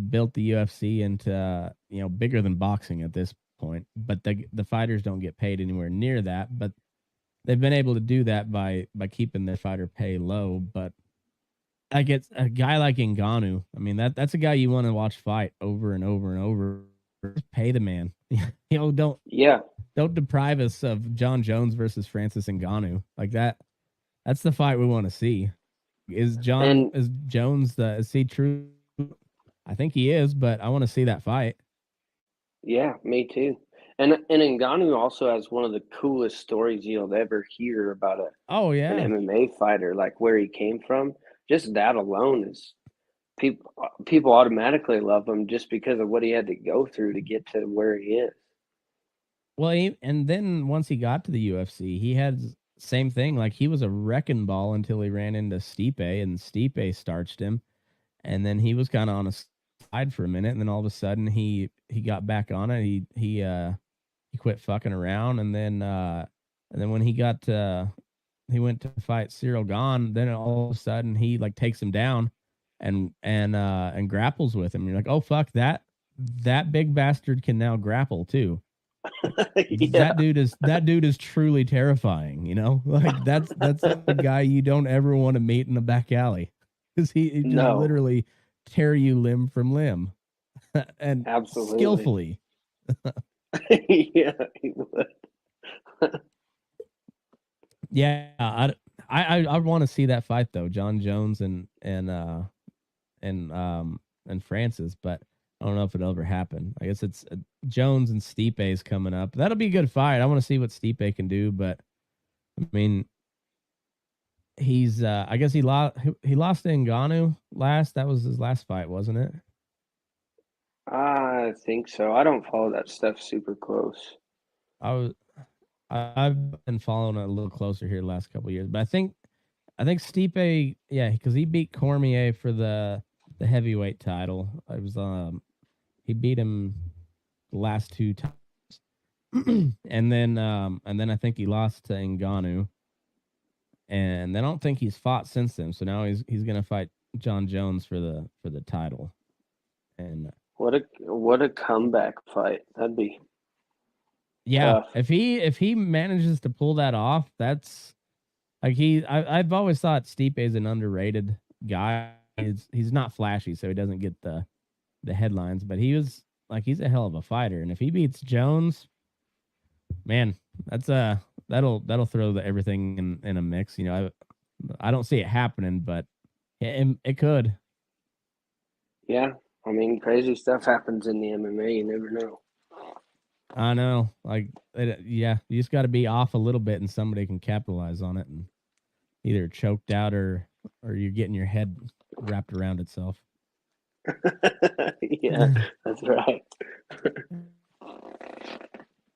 built the UFC into bigger than boxing at this point, but the fighters don't get paid anywhere near that, but they've been able to do that by keeping their fighter pay low. But like it's a guy like Ngannou. I mean, that's a guy you want to watch fight over and over and over. Just pay the man. Don't Yeah. deprive us of John Jones versus Francis Ngannou. Like that. That's the fight we want to see. Is And Jones is he true? I think he is, but I want to see that fight. yeah, me too. And Ngannou also has one of the coolest stories you'll ever hear about Oh an yeah. MMA fighter, like where he came from. Just that alone is people automatically love him just because of what he had to go through to get to where he is. Well, and then once he got to the UFC, he had same thing. Like he was a wrecking ball until he ran into Stipe, and Stipe starched him, and then he was kind of on a slide for a minute, and then all of a sudden he got back on it. He quit fucking around, and then when he went to fight Cyril Gahn, then all of a sudden he like takes him down and grapples with him. You're like, oh fuck, that big bastard can now grapple too. Like Yeah. that dude is truly terrifying, you know? Like that's a guy you don't ever want to meet in a back alley. Because he just No, literally tear you limb from limb. And absolutely. skillfully. Yeah, he would. Yeah, I want to see that fight though, John Jones and Francis, but I don't know if it'll ever happen. I guess it's Jones and Stipe's coming up. That'll be a good fight. I want to see what Stipe can do, but I mean, he's I guess he lost to Ngannou last. That was his last fight, wasn't it? I think so. I don't follow that stuff super close. I've been following it a little closer here the last couple of years, but I think Stipe, yeah, because he beat Cormier for the heavyweight title. It was he beat him the last two times, and then I think he lost to Ngannou, and I don't think he's fought since then. So now he's gonna fight John Jones for the title, and What a comeback fight. That'd be yeah, tough. if he manages to pull that off, that's like I've always thought Stipe is an underrated guy. He's not flashy, so he doesn't get the headlines, but he's a hell of a fighter, and if he beats Jones, man, that's that'll throw everything in a mix. You know, I don't see it happening, but it could. Yeah. I mean, crazy stuff happens in the MMA. You never know. I know, like yeah, you just got to be off a little bit, and somebody can capitalize on it, and either choked out or you're getting your head wrapped around itself. Yeah, that's right.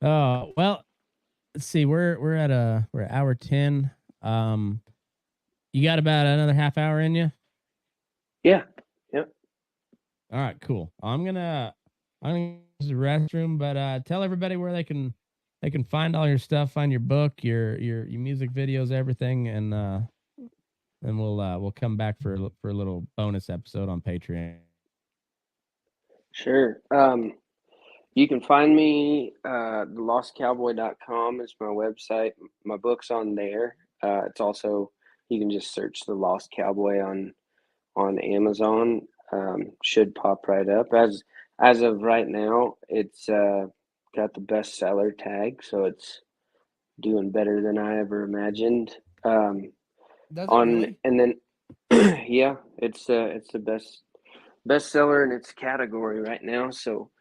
Oh well, let's see. We're at hour 10. You got about another half hour in you. Yeah. Yep. All right, cool. I'm gonna use the restroom, but tell everybody where they can find all your stuff, find your book, your music videos, everything, and then we'll come back for a little bonus episode on Patreon. Sure. You can find me, thelostcowboy.com is my website. My book's on there. It's also, you can just search The Lost Cowboy on Amazon. Should pop right up. As of right now, it's got the bestseller tag, so it's doing better than I ever imagined. Does it On really? and then, yeah, it's the bestseller in its category right now. So,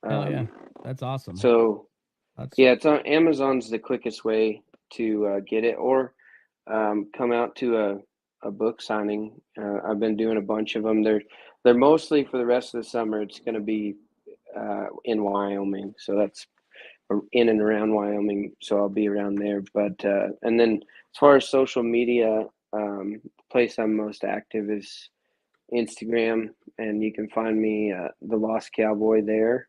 Hell yeah, um, that's awesome. so That's yeah, it's on Amazon's the quickest way to get it, or come out to a book signing. I've been doing a bunch of them. They're mostly for the rest of the summer. It's going to be in Wyoming, so that's in and around Wyoming. So I'll be around there. But and then as far as social media, the place I'm most active is Instagram, and you can find me the Lost Cowboy there.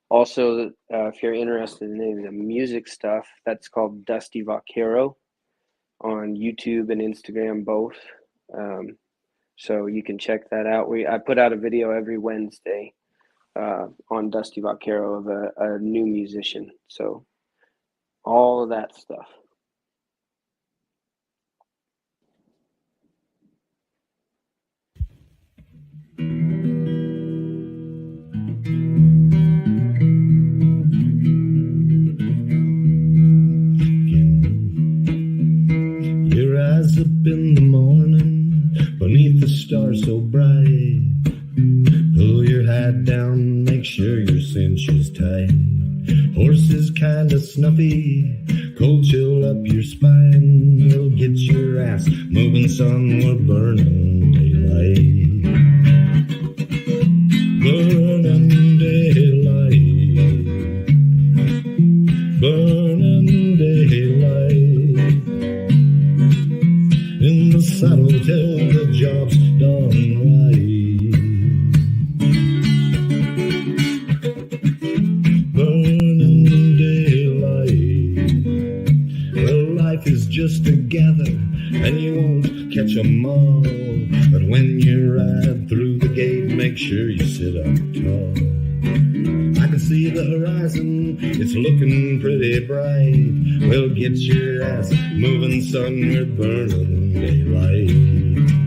Also, if you're interested in any of the music stuff, that's called Dusty Vaquero on YouTube and Instagram both. So you can check that out. I put out a video every Wednesday on Dusty Vaquero of a new musician. So all of that stuff. . 。 . 。 . 。 . . . . . . . . . . . . . . . . . . . . . . . . . . . . . . . . . . . . . . . . . . . . . . . . . . . . . . beneath the stars so bright. Pull your hat down, make sure your cinch is tight. Horse is kinda snuffy, cold chill up your spine. We'll get your ass moving, son, we're burning daylight. Burning daylight. Burning daylight. In the saddle till the job's done right. Is just a gather, and you won't catch 'em all. But when you ride through the gate, make sure you sit up tall. I can see the horizon, it's looking pretty bright. Well, get your ass moving, son, we're burning daylight.